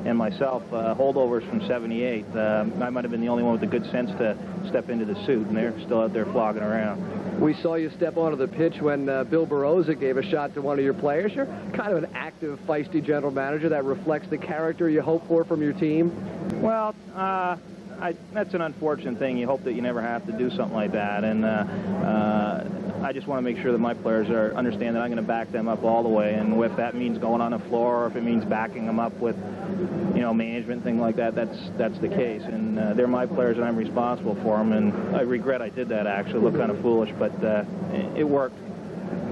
and myself, holdovers from '78. I might have been the only one with the good sense to step into the suit, and they're still out there flogging around. We saw you step onto the pitch when Bill Baroza gave a shot to one of your players. You're kind of an active, feisty general manager that reflects the character you hope for from your team. Well, that's an unfortunate thing. You hope that you never have to do something like that. And I just want to make sure that my players understand that I'm going to back them up all the way. And if that means going on the floor, or if it means backing them up with, management, thing like that, that's the case. And they're my players, and I'm responsible for them. And I regret I did that, actually. It looked kind of foolish, but it worked.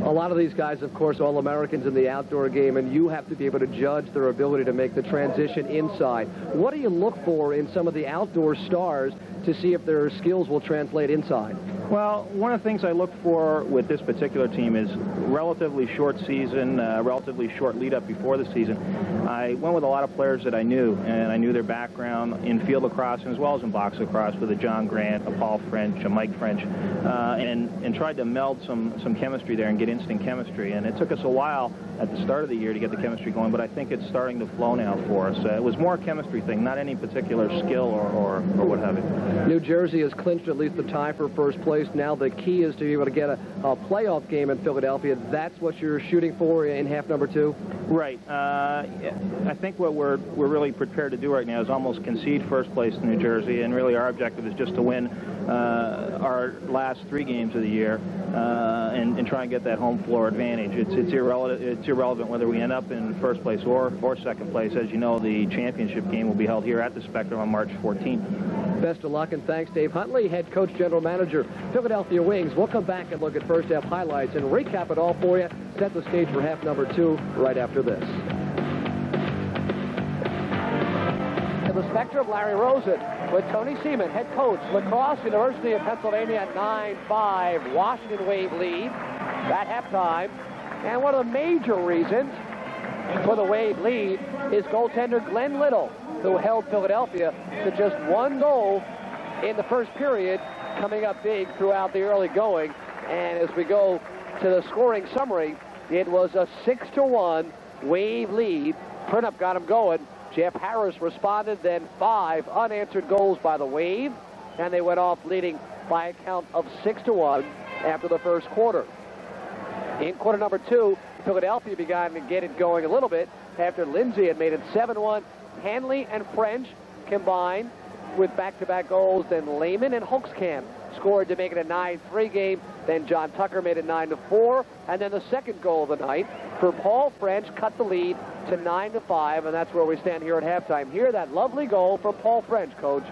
A lot of these guys, of course, All-Americans in the outdoor game, and you have to be able to judge their ability to make the transition inside. What do you look for in some of the outdoor stars to see if their skills will translate inside? Well, one of the things I look for with this particular team is relatively short season, relatively short lead-up before the season. I went with a lot of players that I knew, and I knew their background in field lacrosse as well as in box lacrosse, with a John Grant, a Paul French, a Mike French, and tried to meld some chemistry there and get instant chemistry. And it took us a while at the start of the year to get the chemistry going, but I think it's starting to flow now for us. It was more a chemistry thing, not any particular skill or what have you. New Jersey has clinched at least the tie for first place. Now the key is to be able to get a playoff game in Philadelphia. That's what you're shooting for in half number 2? Right. I think what we're really prepared to do right now is almost concede first place to New Jersey, and really our objective is just to win our last 3 games of the year and try and get that home floor advantage. It's irrelevant whether we end up in first place or second place. As you know, the championship game will be held here at the Spectrum on March 14th. Best of luck, and thanks, Dave Huntley, head coach, general manager, Philadelphia Wings. We'll come back and look at first half highlights and recap it all for you. Set the stage for half number 2 right after this. To the Spectrum, Larry Rosen with Tony Seaman, head coach, Lacrosse, University of Pennsylvania, 9-5, Washington Wave lead at halftime. And one of the major reasons for the Wave lead is goaltender Glenn Little, who held Philadelphia to just 1 goal in the first period, coming up big throughout the early going. And as we go to the scoring summary, it was a 6-1 Wave lead. Printup got him going. Jeff Harris responded, then 5 unanswered goals by the Wave, and they went off leading by a count of 6-1 after the first quarter. In quarter number 2, Philadelphia began to get it going a little bit after Lindsay had made it 7-1. Hanley and French combined with back-to-back goals. Then Lehman and Hoaxcamp scored to make it a 9-3 game. Then John Tucker made it 9-4. And then the second goal of the night for Paul French cut the lead to 9-5. And that's where we stand here at halftime. Hear that lovely goal for Paul French, Coach.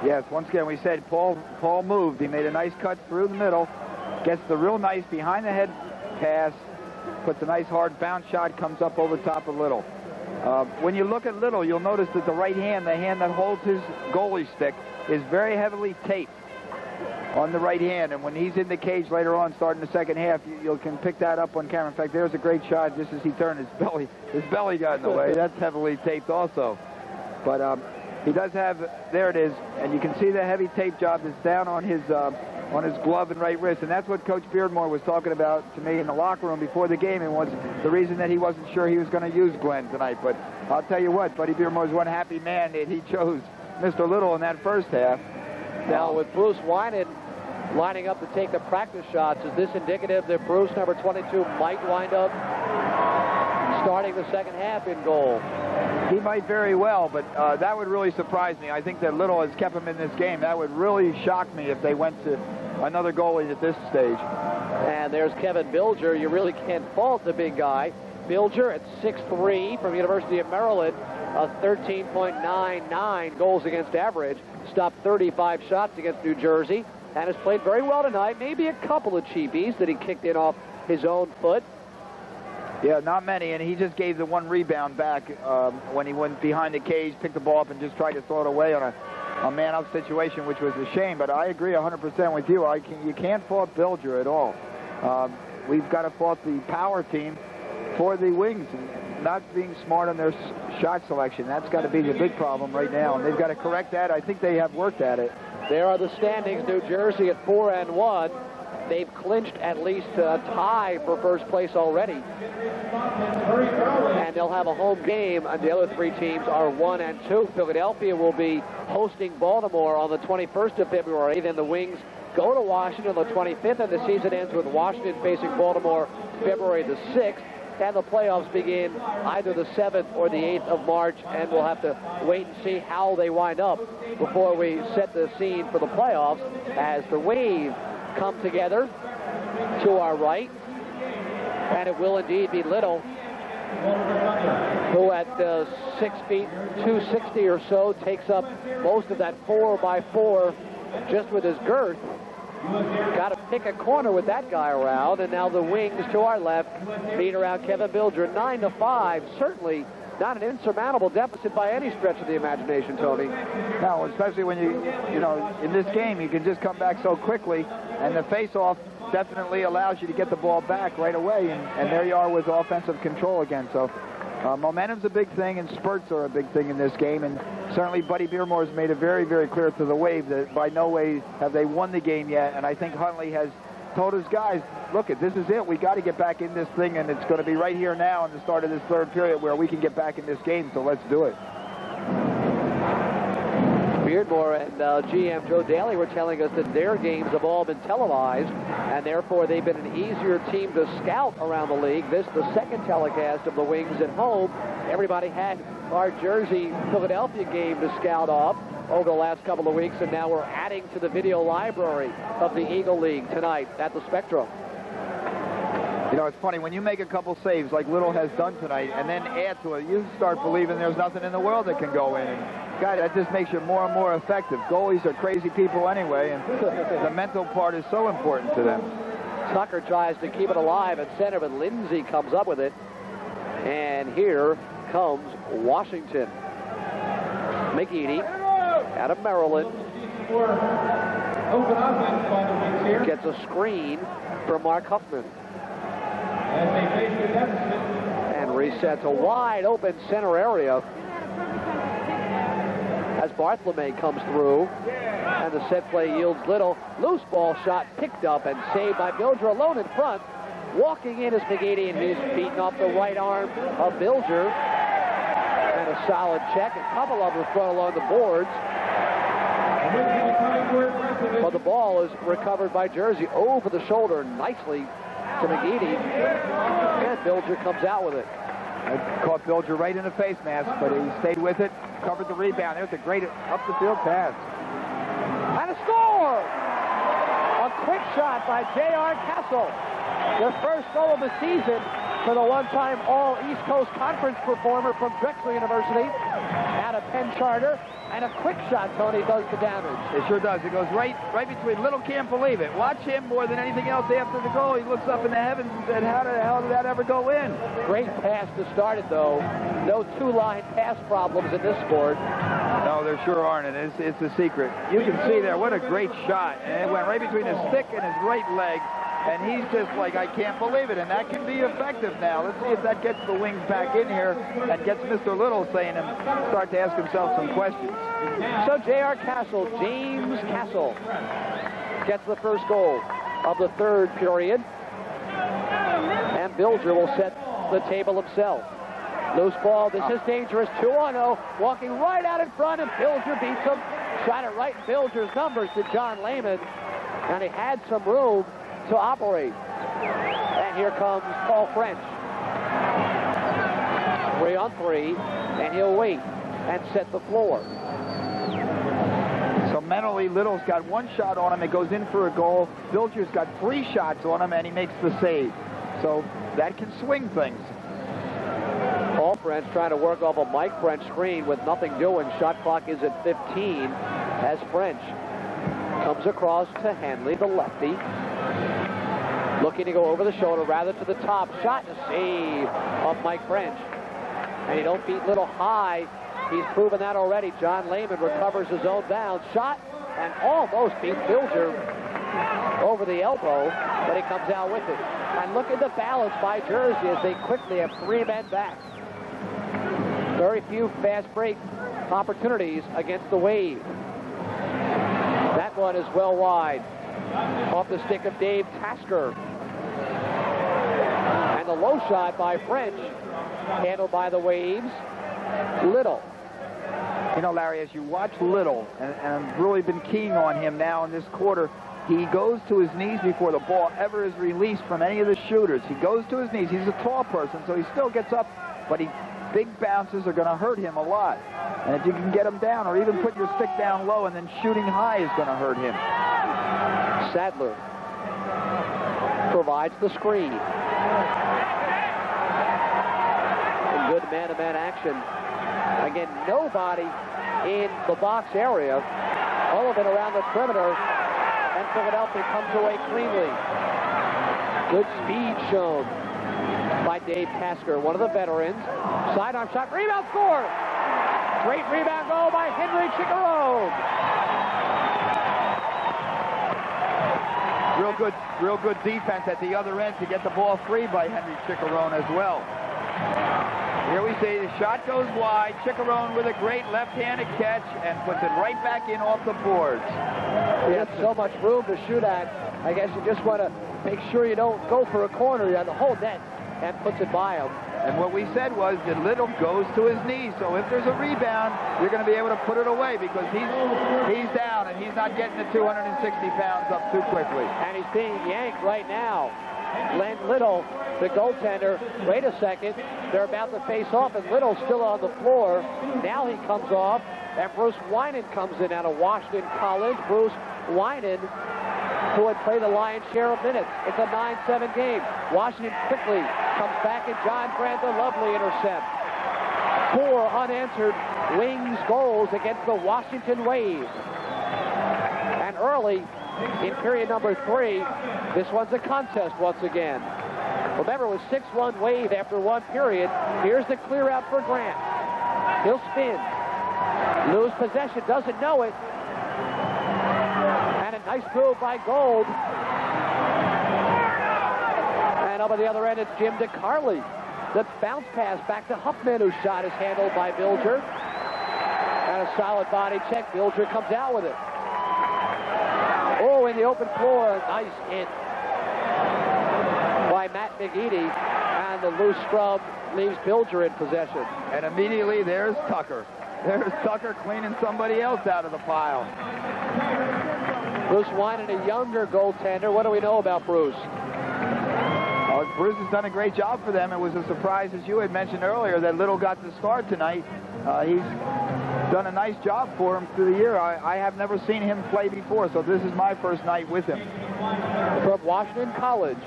Yes, once again, we said Paul moved. He made a nice cut through the middle, gets the real nice behind-the-head pass, puts a nice hard bounce shot, comes up over top of Little. When you look at Little, you'll notice that the right hand, the hand that holds his goalie stick, is very heavily taped on the right hand. And when he's in the cage later on, starting the second half, you can pick that up on camera. In fact, there's a great shot just as he turned. His belly got in the way. That's heavily taped also. But he does have, there it is, and you can see the heavy tape job is down on his glove and right wrist, and that's what Coach Beardmore was talking about to me in the locker room before the game, and was the reason that he wasn't sure he was going to use Glenn tonight. But I'll tell you what, Buddy Beardmore is one happy man that he chose Mr. Little in that first half. Now with Bruce Winan lining up to take the practice shots, is this indicative that Bruce, number 22, might wind up starting the second half in goal? He might very well, but that would really surprise me. I think that Little has kept him in this game. That would really shock me if they went to another goalie at this stage. And there's Kevin Bilger. You really can't fault the big guy. Bilger at 6'3" from University of Maryland, a 13.99 goals against average, stopped 35 shots against New Jersey, and has played very well tonight. Maybe a couple of cheapies that he kicked in off his own foot. Yeah, not many, and he just gave the one rebound back when he went behind the cage, picked the ball up, and just tried to throw it away on a man-up situation, which was a shame. But I agree 100% with you. You can't fault Bilger at all. We've got to fault the power team for the Wings and not being smart on their shot selection. That's got to be the big problem right now, and they've got to correct that. I think they have worked at it. There are the standings. New Jersey at 4-1. They've clinched at least a tie for first place already. And they'll have a home game, and the other three teams are 1-2. Philadelphia will be hosting Baltimore on the 21st of February. Then the Wings go to Washington on the 25th, and the season ends with Washington facing Baltimore February the 6th. And the playoffs begin either the 7th or the 8th of March, and we'll have to wait and see how they wind up before we set the scene for the playoffs as the Wave come together to our right, and it will indeed be Little, who at 6 feet 260 or so takes up most of that 4x4 just with his girth. Got to pick a corner with that guy around, and now the Wings to our left beat around Kevin Bilger 9-5. Certainly not an insurmountable deficit by any stretch of the imagination, Tony. No, especially when you know, in this game, you can just come back so quickly, and the face-off definitely allows you to get the ball back right away, and there you are with offensive control again. So momentum's a big thing, and spurts are a big thing in this game, and certainly Buddy Beardmore has made it very, very clear to the Wave that by no way have they won the game yet, and I think Huntley has told his guys, look, this is it. We got to get back in this thing, and it's going to be right here now in the start of this third period where we can get back in this game, so let's do it. Beardmore and GM Joe Daly were telling us that their games have all been televised, and therefore they've been an easier team to scout around the league. This, the second telecast of the Wings at home. Everybody had our Jersey-Philadelphia game to scout off over the last couple of weeks, and now we're adding to the video library of the Eagle League tonight at the Spectrum. You know, it's funny, when you make a couple saves like Little has done tonight and then add to it, you start believing there's nothing in the world that can go in. And God, that just makes you more and more effective. Goalies are crazy people anyway, and the mental part is so important to them. Tucker tries to keep it alive at center, but Lindsay comes up with it. And here comes Washington. McGeady out of Maryland gets a screen from Mark Huffman. And resets a wide open center area as Bartholomew comes through, and the set play yields Little. Loose ball shot picked up and saved by Bilger alone in front. Walking in is McGeady, and he's beaten off the right arm of Bilger. And a solid check. A couple of them thrown along the boards. But the ball is recovered by Jersey over the shoulder nicely to McGeady, and Bilger comes out with it. I caught Bilger right in the face mask, but he stayed with it, covered the rebound. There's a great up-the-field pass. And a score! A quick shot by J.R. Castle. The first goal of the season for the one-time All-East Coast Conference performer from Drexel University out of Penn Charter. And a quick shot, Tony, does the damage. It sure does. It goes right between. Little can't believe it. Watch him more than anything else after the goal. He looks up in the heavens and said, how the hell did that ever go in? Great pass to start it, though. No two-line pass problems in this sport. No, there sure aren't, and it's a secret. You can see there, what a great shot. And it went right between his stick and his right leg. And he's just like, I can't believe it. And that can be effective now. Let's see if that gets the Wings back in here and gets Mr. Little saying him start to ask himself some questions. So J.R. Castle, James Castle, gets the first goal of the third period. And Bilger will set the table himself. Loose ball, this is dangerous, 2-on-0, walking right out in front, and Bilger beats him. Shot it right in Bilger's numbers to John Lehman, and he had some room to operate. And here comes Paul French. 3-on-3, and he'll wait and set the floor. So mentally, Little's got one shot on him. It goes in for a goal. Bilger's got 3 shots on him, and he makes the save. So that can swing things. Paul French trying to work off a Mike French screen with nothing doing. Shot clock is at 15 as French comes across to Hanley, the lefty. Looking to go over the shoulder, rather to the top. Shot and a save of Mike French. And you don't beat Little high. He's proven that already. John Lehman recovers his own down. Shot and almost beats Bilger over the elbow, but he comes out with it. And look at the balance by Jersey as they quickly have 3 men back. Very few fast break opportunities against the Wave. That one is well wide. Off the stick of Dave Tasker. And the low shot by French, handled by the Waves. Little. You know, Larry, as you watch Little, and I've really been keying on him now in this quarter, he goes to his knees before the ball ever is released from any of the shooters. He goes to his knees. He's a tall person, so he still gets up, but big bounces are going to hurt him a lot. And if you can get him down, or even put your stick down low and then shooting high is going to hurt him. Sadler provides the screen. Good man-to-man action. Again, nobody in the box area. All of it around the perimeter. And Philadelphia comes away cleanly. Good speed shown by Dave Tasker, one of the veterans. Sidearm shot, rebound, score! Great rebound goal by Henry Chicharone. Real good defense at the other end to get the ball free by Henry Chicharone as well. Here we see the shot goes wide. Chicharone with a great left-handed catch and puts it right back in off the boards. You have so much room to shoot at. I guess you just want to make sure you don't go for a corner. You have the whole net and puts it by him. And what we said was that Little goes to his knees. So if there's a rebound, you're going to be able to put it away because he's down and he's not getting the 260 pounds up too quickly. And he's being yanked right now. Len Little, the goaltender, wait a second. They're about to face off, and Little's still on the floor. Now he comes off, and Bruce Winan comes in out of Washington College. Bruce Winan, who had played the lion's share of minutes. It's a 9-7 game. Washington quickly comes back, and John Grant, a lovely intercept. 4 unanswered Wings goals against the Washington Wave. And early in period number 3, this one's a contest once again. Remember, it was 6-1 Wave after 1 period. Here's the clear out for Grant. He'll spin. Lose possession, doesn't know it. And a nice move by Gold. And up at the other end, it's Jim DeCarli. The bounce pass back to Huffman, whose shot is handled by Bilger. And a solid body check. Bilger comes out with it. Oh, in the open floor, nice hit by Matt McGeady, and the loose scrub leaves Bilger in possession. And immediately there's Tucker. There's Tucker cleaning somebody else out of the pile. Bruce Winan, a younger goaltender. What do we know about Bruce? Well, Bruce has done a great job for them. It was a surprise, as you had mentioned earlier, that Little got the start tonight. He's done a nice job for him through the year. I have never seen him play before, so this is my first night with him. From Washington College,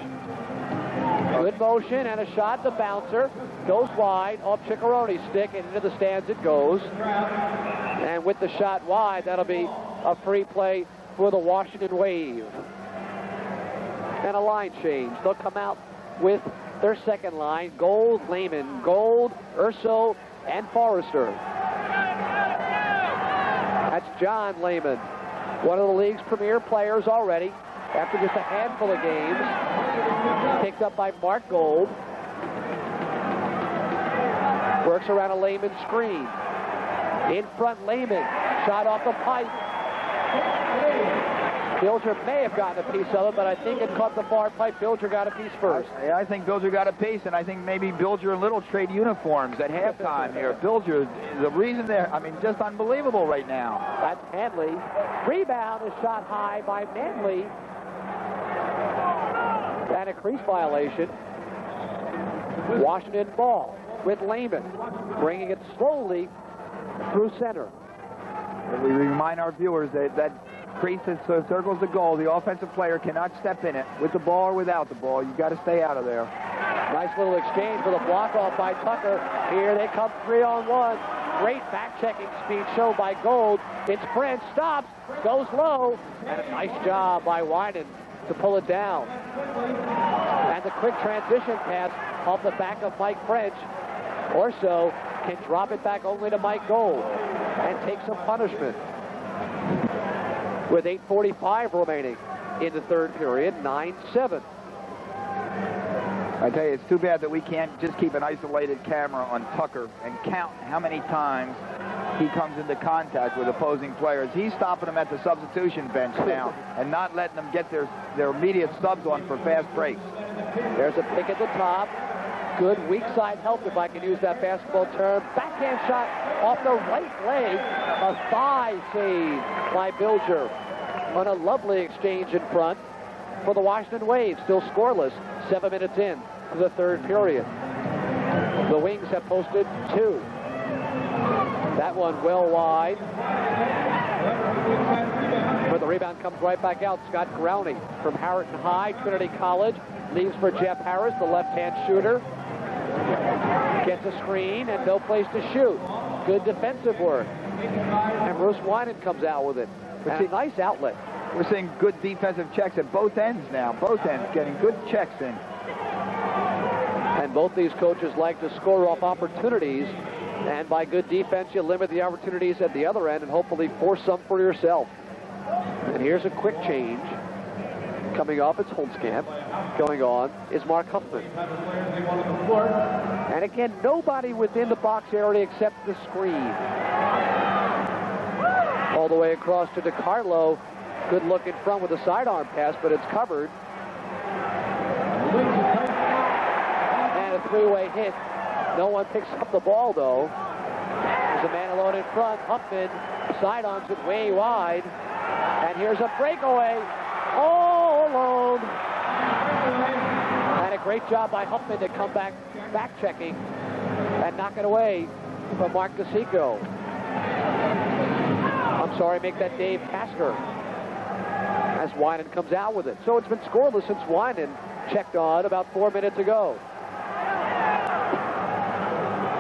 Good motion and a shot. The bouncer goes wide off Ciccaroni's stick, and into the stands it goes. And with the shot wide, that'll be a free play for the Washington Wave. And a line change. They'll come out with their second line: Gold, Lehman, Gold, Urso, and Forrester. That's John Lehman, one of the league's premier players already, after just a handful of games. Picked up by Mark Gold. Works around a Lehman screen. In front, Lehman. Shot off the pipe. Bilger may have gotten a piece of it, but I think it caught the far pipe. Bilger got a piece first. I think Bilger got a piece, and I think maybe Bilger and Little trade uniforms at halftime here. Bilger, the reason they're, I mean, just unbelievable right now. That's Hanley. Rebound is shot high by Manley. And a crease violation. Washington ball with Lehman, bringing it slowly through center. And we remind our viewers that crease that circles the goal. The offensive player cannot step in it with the ball or without the ball. You've got to stay out of there. Nice little exchange with a block off by Tucker. Here they come 3-on-1. Great back-checking speed shown by Gold. It's French, stops, goes low, and a nice job by Winan to pull it down. And the quick transition pass off the back of Mike French. Orso can drop it back only to Mike Gold and take some punishment. With 8:45 remaining in the third period, 9-7. I tell you, it's too bad that we can't just keep an isolated camera on Tucker and count how many times he comes into contact with opposing players. He's stopping them at the substitution bench now and not letting them get their immediate subs on for fast breaks. There's a pick at the top. Good weak side help, if I can use that basketball term. Backhand shot off the right leg. A thigh save by Bilger on a lovely exchange in front for the Washington Wave. Still scoreless, 7 minutes in to the third period. The Wings have posted 2. That one well wide. But the rebound comes right back out. Scott Growney from Harrington High, Trinity College. Leaves for Jeff Harris, the left-hand shooter. Gets a screen and no place to shoot. Good defensive work. And Bruce Winan comes out with it. And a nice outlet. We're seeing good defensive checks at both ends now. Both ends getting good checks in. And both these coaches like to score off opportunities. And by good defense, you limit the opportunities at the other end and hopefully force some for yourself. And here's a quick change. Coming off, it's Holtzkamp. Going on is Mark Huffman. And again, nobody within the box area except the screen. All the way across to DiCarlo. Good look in front with a sidearm pass, but it's covered. And a three-way hit. No one picks up the ball, though. There's a man alone in front. Huffman sidearms it way wide. And here's a breakaway. All alone. And a great job by Huffman to come back checking and knock it away from Mark DeSico. I'm sorry, make that Dave Tasker as Winan comes out with it. So it's been scoreless since Winan checked on about 4 minutes ago.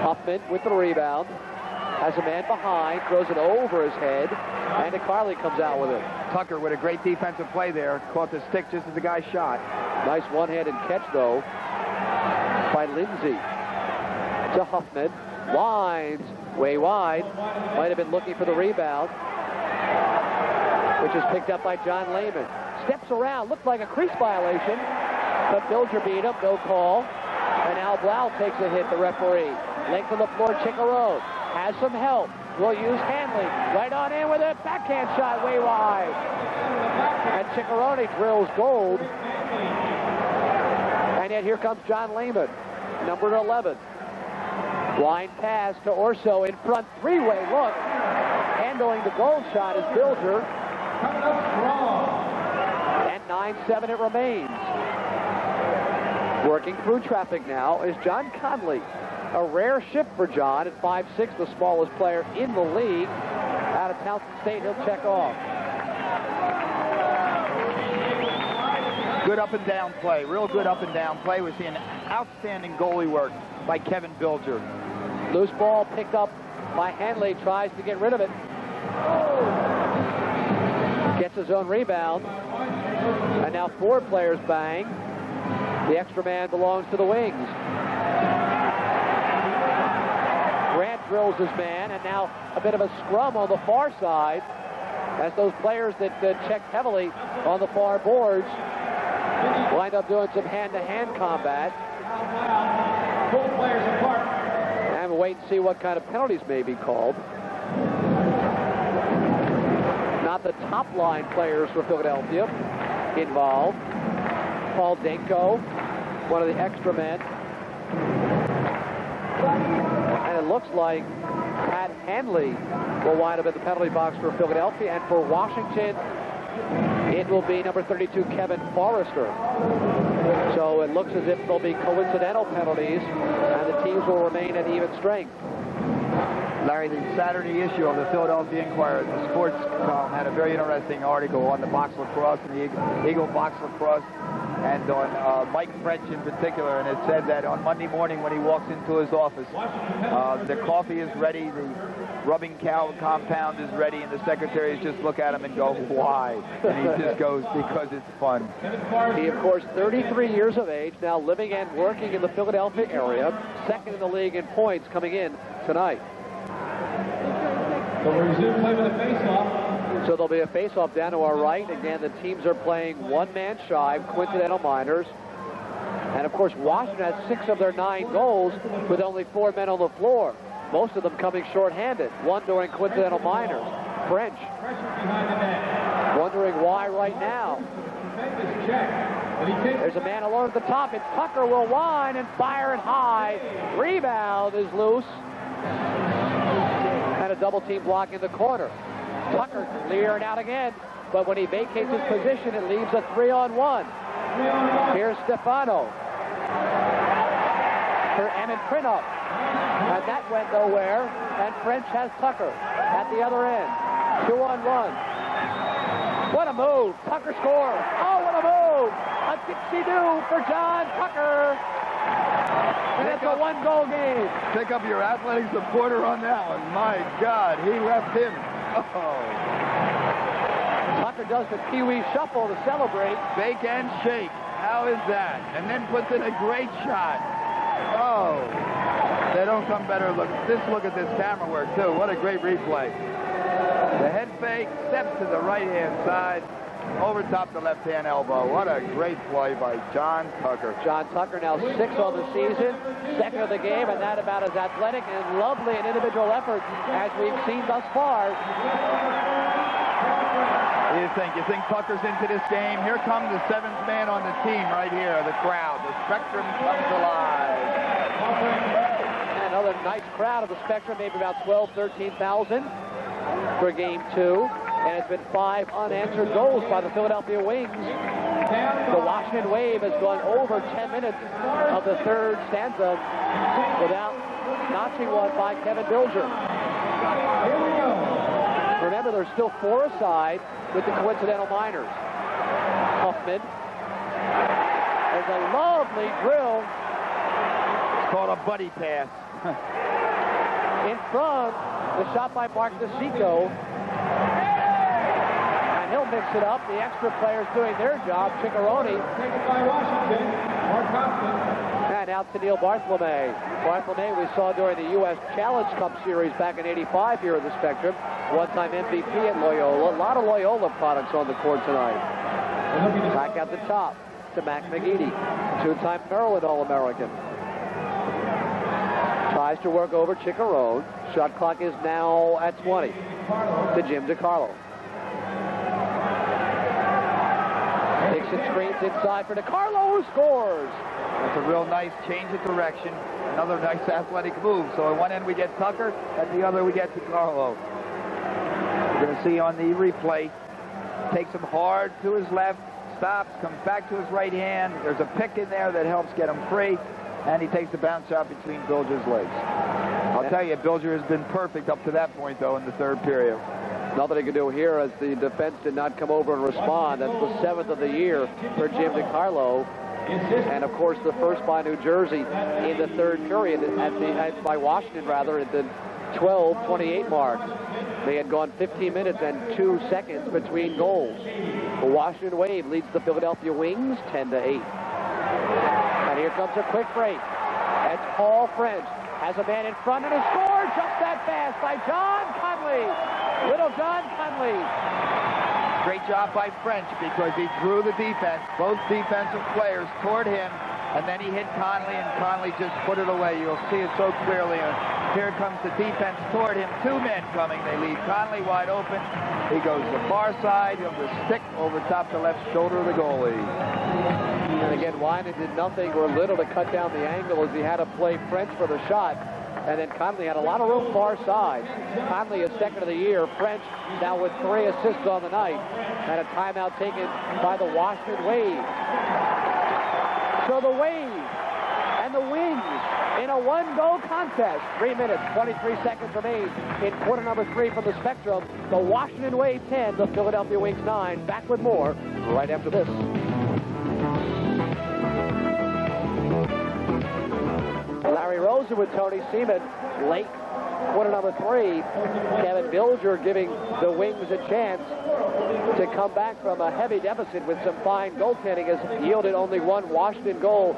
Huffman with the rebound. Has a man behind, throws it over his head, and DeCarlo comes out with it. Tucker with a great defensive play there. Caught the stick just as the guy shot. Nice one-handed catch, though, by Lindsay. To Huffman. Winds way wide. Might have been looking for the rebound, which is picked up by John Lehman. Steps around. Looked like a crease violation, but Bilger beat him. No call. And Al Blau takes a hit, the referee. Length of the floor, Ciccarone. Has some help. Will use Hanley. Right on in with it. Backhand shot way wide. And Ciccarone drills Gold. And yet here comes John Lehman, number 11. Line pass to Orso in front. Three-way look. Handling the Gold shot is Bilger. And 9-7 it remains. Working through traffic now is John Conley. A rare shift for John at 5'6", the smallest player in the league. Out of Towson State, he'll check off. Good up and down play, real good up and down play. We're seeing outstanding goalie work by Kevin Bilger. Loose ball picked up by Hanley, tries to get rid of it. Gets his own rebound. And now 4 players bang. The extra man belongs to the Wings. Grant drills his man, and now a bit of a scrum on the far side as those players that checked heavily on the far boards wind up doing some hand-to-hand combat. Both players apart. And we'll wait and see what kind of penalties may be called. Not the top line players for Philadelphia involved. Paul Denko, one of the extra men. And it looks like Pat Hanley will wind up in the penalty box for Philadelphia. And for Washington, it will be number 32, Kevin Forrester. So it looks as if there'll be coincidental penalties, and the teams will remain at even strength. Larry, the Saturday issue of the Philadelphia Inquirer, the sports column, had a very interesting article on the box lacrosse and the Eagle box lacrosse, and on Mike French in particular. And it said that on Monday morning when he walks into his office, the coffee is ready, the rubbing cow compound is ready, and the secretaries just look at him and go, why? And he just goes, because it's fun. He, of course, 33 years of age, now living and working in the Philadelphia area, second in the league in points coming in tonight. So we resume play with a face-off. So there'll be a face-off down to our right. Again, the teams are playing one man shy, coincidental minors. And, of course, Washington has 6 of their 9 goals with only 4 men on the floor, most of them coming shorthanded, one during coincidental minors. French wondering why right now. There's a man alone at the top. It's Tucker, will wind and fire it high. Rebound is loose. And a double team block in the corner. Tucker clearing out again, but when he vacates his position, it leaves a 3-on-1. Here's Stefano. For Emin Printup. And that went nowhere, and French has Tucker at the other end. 2-on-1. What a move. Tucker scores. Oh, what a move. A dipsy-do for John Tucker. And it's a 1-goal game. Pick up your athletic supporter on that one. My God, he left him. Oh. Tucker does the Pee-wee shuffle to celebrate. Bake and shake. How is that? And then puts in a great shot. Oh. They don't come better. Look at this camera work, too. What a great replay. The head fake, steps to the right-hand side, over top the left-hand elbow. What a great play by John Tucker. John Tucker now 6 on the season, second of the game, and that about as athletic and lovely an individual effort as we've seen thus far. What do you think? You think Tucker's into this game? Here comes the 7th man on the team right here, the crowd. The Spectrum comes alive. Another nice crowd of the Spectrum, maybe about 12,000, 13,000 for game 2. And it's been 5 unanswered goals by the Philadelphia Wings. The Washington Wave has gone over 10 minutes of the 3rd stanza without notching one by Kevin Bilger. Remember, there's still 4 aside with the coincidental minors. Huffman. There's a lovely drill. It's called a buddy pass. In front, the shot by Mark DeSico. And he'll mix it up. The extra players doing their job. Ciccarone. Taken by Washington. Mark Hopkins. And out to Neil Bartholomew. Bartholomew we saw during the U.S. Challenge Cup Series back in '85 here at the Spectrum. One-time MVP at Loyola. A lot of Loyola products on the court tonight. Back at the top to Mac McGeady. 2-time Maryland All-American. Tries to work over Ciccarone. Shot clock is now at 20 to Jim DiCarlo. Takes it, screens inside for DiCarlo, who scores. That's a real nice change of direction. Another nice athletic move. So at one end we get Tucker, at the other we get DiCarlo. You're going to see on the replay, takes him hard to his left, stops, comes back to his right hand. There's a pick in there that helps get him free. And he takes the bounce shot between Bilger's legs. I'll tell you, Bilger has been perfect up to that point, though, in the 3rd period. Nothing he could do here as the defense did not come over and respond. That's the 7th of the year for Jim DiCarlo. And, of course, the first by New Jersey in the third period, by Washington, rather, at the 12:28 mark. They had gone 15 minutes and 2 seconds between goals. The Washington Wave leads the Philadelphia Wings 10-8. And here comes a quick break. It's Paul French. Has a man in front and a score. Just that fast by John Conley. Little John Conley. Great job by French because he drew the defense, both defensive players toward him, and then he hit Conley, and Conley just put it away. You'll see it so clearly. Here comes the defense toward him. 2 men coming. They leave Conley wide open. He goes to the far side. He'll just stick over top the left shoulder of the goalie. And again, Wyman did nothing or little to cut down the angle as he had to play French for the shot. And then Conley had a lot of room far side. Conley is second of the year. French now with 3 assists on the night. And a timeout taken by the Washington Wave. So the Wave and the Wings in a 1-goal contest. 3 minutes, 23 seconds remain in quarter number 3 from the Spectrum. The Washington Wave 10, the Philadelphia Wings 9. Back with more right after this. Larry Rosen with Tony Seaman late quarter number 3. Kevin Bilger giving the Wings a chance to come back from a heavy deficit with some fine goaltending, has yielded only 1 Washington goal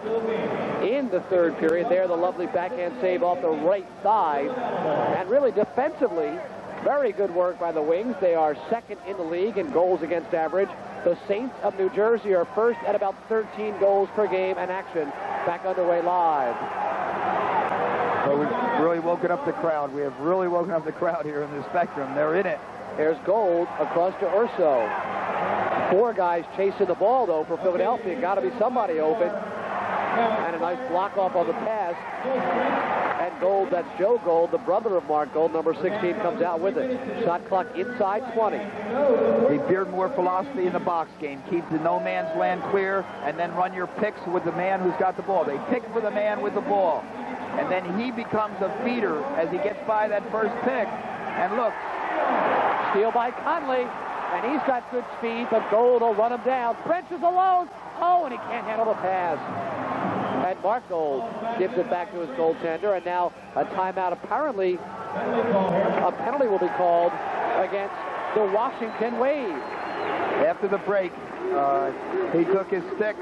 in the third period. There, the lovely backhand save off the right side. And really defensively, very good work by the Wings. They are second in the league in goals against average. The Saints of New Jersey are first at about 13 goals per game, and action back underway live. So we've really woken up the crowd. We have really woken up the crowd here in the Spectrum. They're in it. There's Gold across to Urso. 4 guys chasing the ball, though, for Philadelphia. Got to be somebody open. And a nice block off on the pass. And Gold, that's Joe Gold, the brother of Mark Gold, number 16, comes out with it. Shot clock inside 20. The Beardmore philosophy in the box game. Keep the no man's land clear and then run your picks with the man who's got the ball. They pick for the man with the ball. And then he becomes a feeder as he gets by that first pick. And look. Steal by Conley. And he's got good speed, but Gold will run him down. French is alone. Oh, and he can't handle the pass. And Mark Gold gives it back to his goaltender. And now a timeout. Apparently, a penalty will be called against the Washington Wave. After the break, he took his stick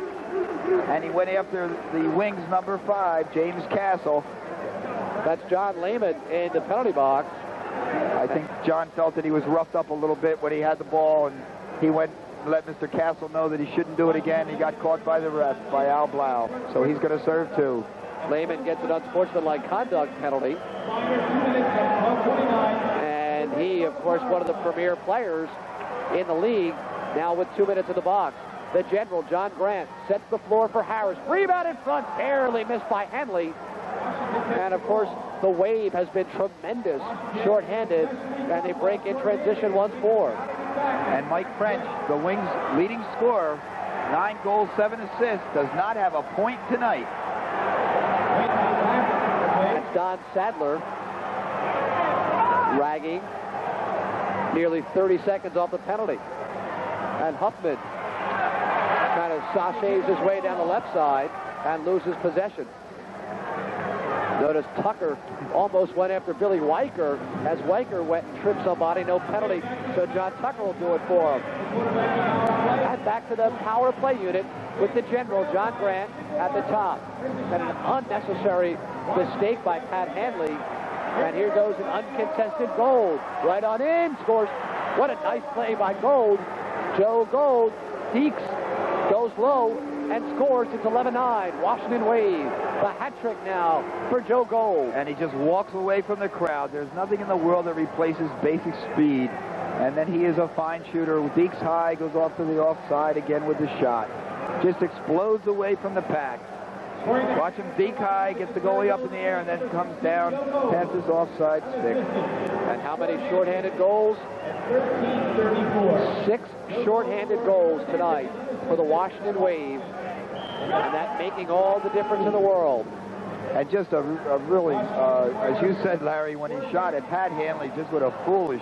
and he went after the Wings number 5, James Castle. That's John Lehman in the penalty box. I think John felt that he was roughed up a little bit when he had the ball, and he went and let Mr. Castle know that he shouldn't do it again. He got caught by the ref, by Al Blau, so he's going to serve 2. Lehman gets an unsportsmanlike conduct penalty. And he, of course, one of the premier players in the league, now with 2 minutes in the box. The general, John Grant, sets the floor for Harris. Rebound in front, barely missed by Henley. And, of course, the Wave has been tremendous, shorthanded, and they break in transition once more. And Mike French, the Wings' leading scorer, 9 goals, 7 assists, does not have a point tonight. That's Don Sadler, ragging, nearly 30 seconds off the penalty. And Huffman kind of sachets his way down the left side and loses possession. Notice Tucker almost went after Billy Weicker as Weicker went and tripped somebody. No penalty, so John Tucker will do it for him. And back to the power play unit with the general, John Grant, at the top. And an unnecessary mistake by Pat Hanley. And here goes an uncontested Gold. Right on in, scores. What a nice play by Gold. Joe Gold, Deeks, goes low and scores. It's 11-9. Washington Wave. The hat trick now for Joe Gold. And he just walks away from the crowd. There's nothing in the world that replaces basic speed. And then he is a fine shooter. Deeks high, goes off to the offside again with the shot. Just explodes away from the pack. Watch him deke high, gets the goalie up in the air, and then comes down past his offside stick. And how many shorthanded goals? 6 shorthanded goals tonight for the Washington Wave. And that making all the difference in the world. And just a really, as you said, Larry, when he shot at Pat Hanley, just with a foolish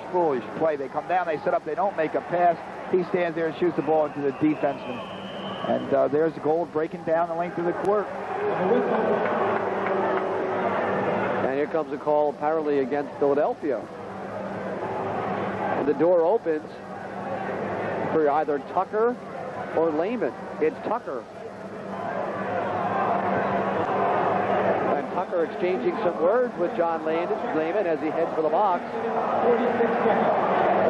play. They come down, they set up, they don't make a pass. He stands there and shoots the ball into the defenseman. And there's Gold breaking down the length of the court. And here comes a call apparently against Philadelphia. And the door opens for either Tucker or Lehman. It's Tucker. And Tucker exchanging some words with John Lehman as he heads for the box.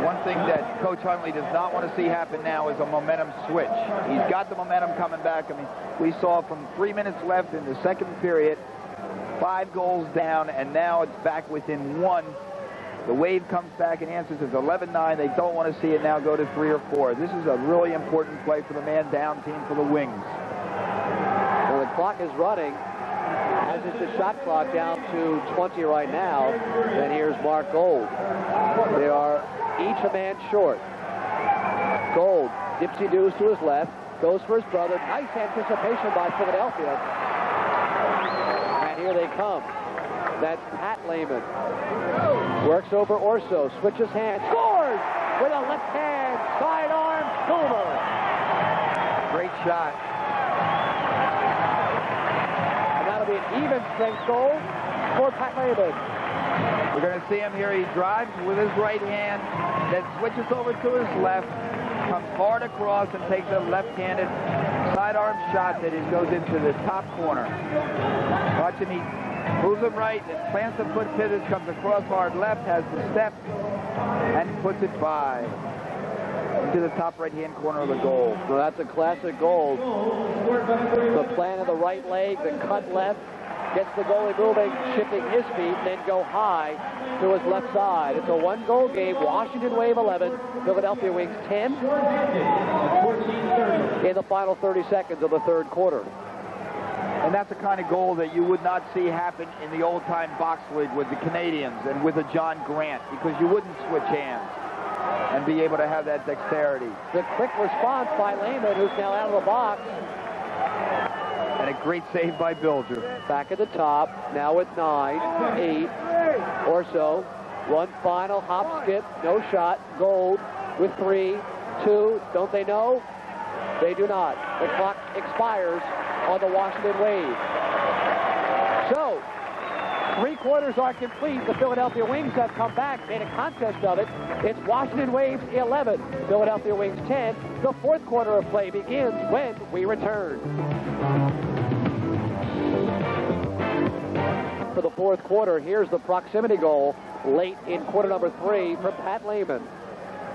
One thing that Coach Huntley does not want to see happen now is a momentum switch. He's got the momentum coming back. I mean, we saw from 3 minutes left in the second period, 5 goals down, and now it's back within 1. The Wave comes back and answers. It's 11-9. They don't want to see it now go to 3 or 4. This is a really important play for the man-down team for the Wings. Well, the clock is running, as is the shot clock, down to 20 right now. And here's Mark Gold. They are each a man short. Gold, dipsy-doos to his left, goes for his brother. Nice anticipation by Philadelphia. And here they come. That's Pat Lehman. Works over Orso, switches hands, scores with a left hand, sidearm, Boomer. Great shot. And that'll be an even strength goal for Pat Lehman. We're going to see him here. He drives with his right hand, then switches over to his left, comes hard across and takes a left-handed sidearm shot that goes into the top corner. Watch him, he moves him right, and plants the foot pivot, comes across hard left, has the step, and puts it by into the top right-hand corner of the goal. So that's a classic goal. The plan of the right leg, the cut left, gets the goalie moving, shifting his feet, then go high to his left side. It's a 1-goal game. Washington Wave 11, Philadelphia Wings 10 in the final 30 seconds of the third quarter. And that's the kind of goal that you would not see happen in the old-time box league with the Canadians and with a John Grant, because you wouldn't switch hands and be able to have that dexterity. The quick response by Lehman, who's now out of the box. And a great save by Bilger. Back at the top, now with 9, 8 or so. One final hop, skip, no shot. Gold with 3, 2. Don't they know? They do not. The clock expires on the Washington Wave. So, 3 quarters are complete. The Philadelphia Wings have come back, made a contest of it. It's Washington Waves 11, Philadelphia Wings 10. The fourth quarter of play begins when we return. For the fourth quarter, here's the proximity goal late in quarter number 3 from Pat Lehman.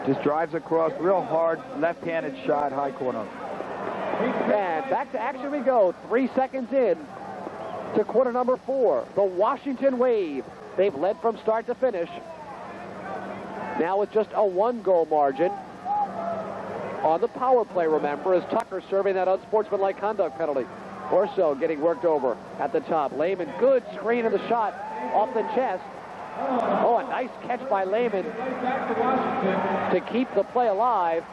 Just drives across, real hard, left-handed shot, high corner. And back to action we go. 3 seconds in to quarter number 4. The Washington Wave. They've led from start to finish. Now with just a 1-goal margin. On the power play, remember, is Tucker serving that unsportsmanlike conduct penalty. Orso getting worked over at the top. Lehman, good screen of the shot off the chest. Oh, a nice catch by Lehman to keep the play alive.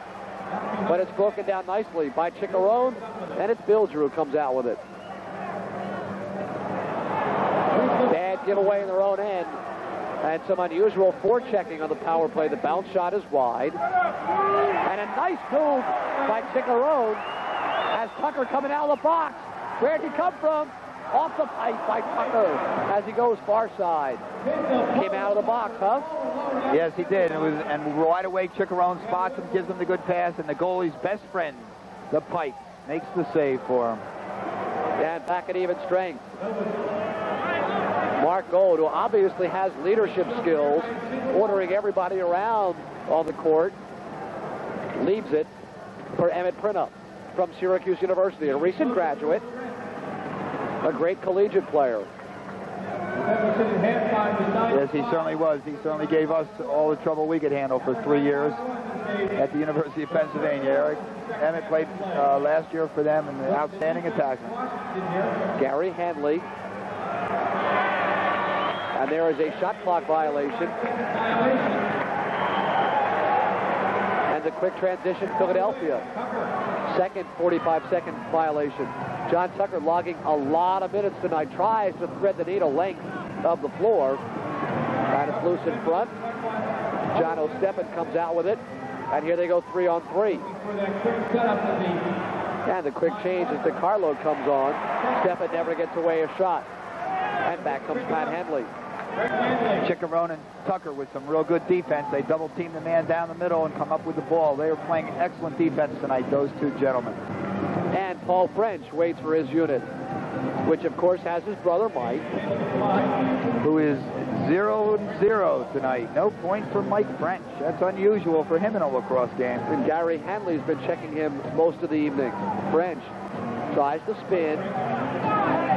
But it's broken down nicely by Chicharone, and it's Bilger who comes out with it. Bad giveaway in their own end. And some unusual forechecking on the power play. The bounce shot is wide. And a nice move by Chicharone as Tucker coming out of the box. Where'd he come from? Off the pipe by Tucker as he goes far side. Came out of the box, huh? Yes, he did. And right away, Chicharone spots him, gives him the good pass, and the goalie's best friend, the pipe, makes the save for him. And back at even strength. Mark Gold, who obviously has leadership skills, ordering everybody around on the court, leaves it for Emmett Printup from Syracuse University, a recent graduate, a great collegiate player. Yes, he certainly was. He certainly gave us all the trouble we could handle for 3 years at the University of Pennsylvania. Eric Emmett played last year for them, and an outstanding attacker. Gary Hanley. And there is a shot clock violation. And the quick transition, Philadelphia. Second 45-second violation. John Tucker logging a lot of minutes tonight. Tries to thread the needle length of the floor. And it's loose in front. John O'Steppen comes out with it. And here they go 3-on-3. And the quick change as DeCarlo comes on. Steppen never gets away a shot. And back comes Pat Henley. Chickarone and Tucker with some real good defense. They double-team the man down the middle and come up with the ball. They were playing excellent defense tonight, those two gentlemen. And Paul French waits for his unit, which of course has his brother Mike, who is 0-0 tonight. No point for Mike French. That's unusual for him in a lacrosse game. And Gary Hanley's been checking him most of the evening. French tries to spin.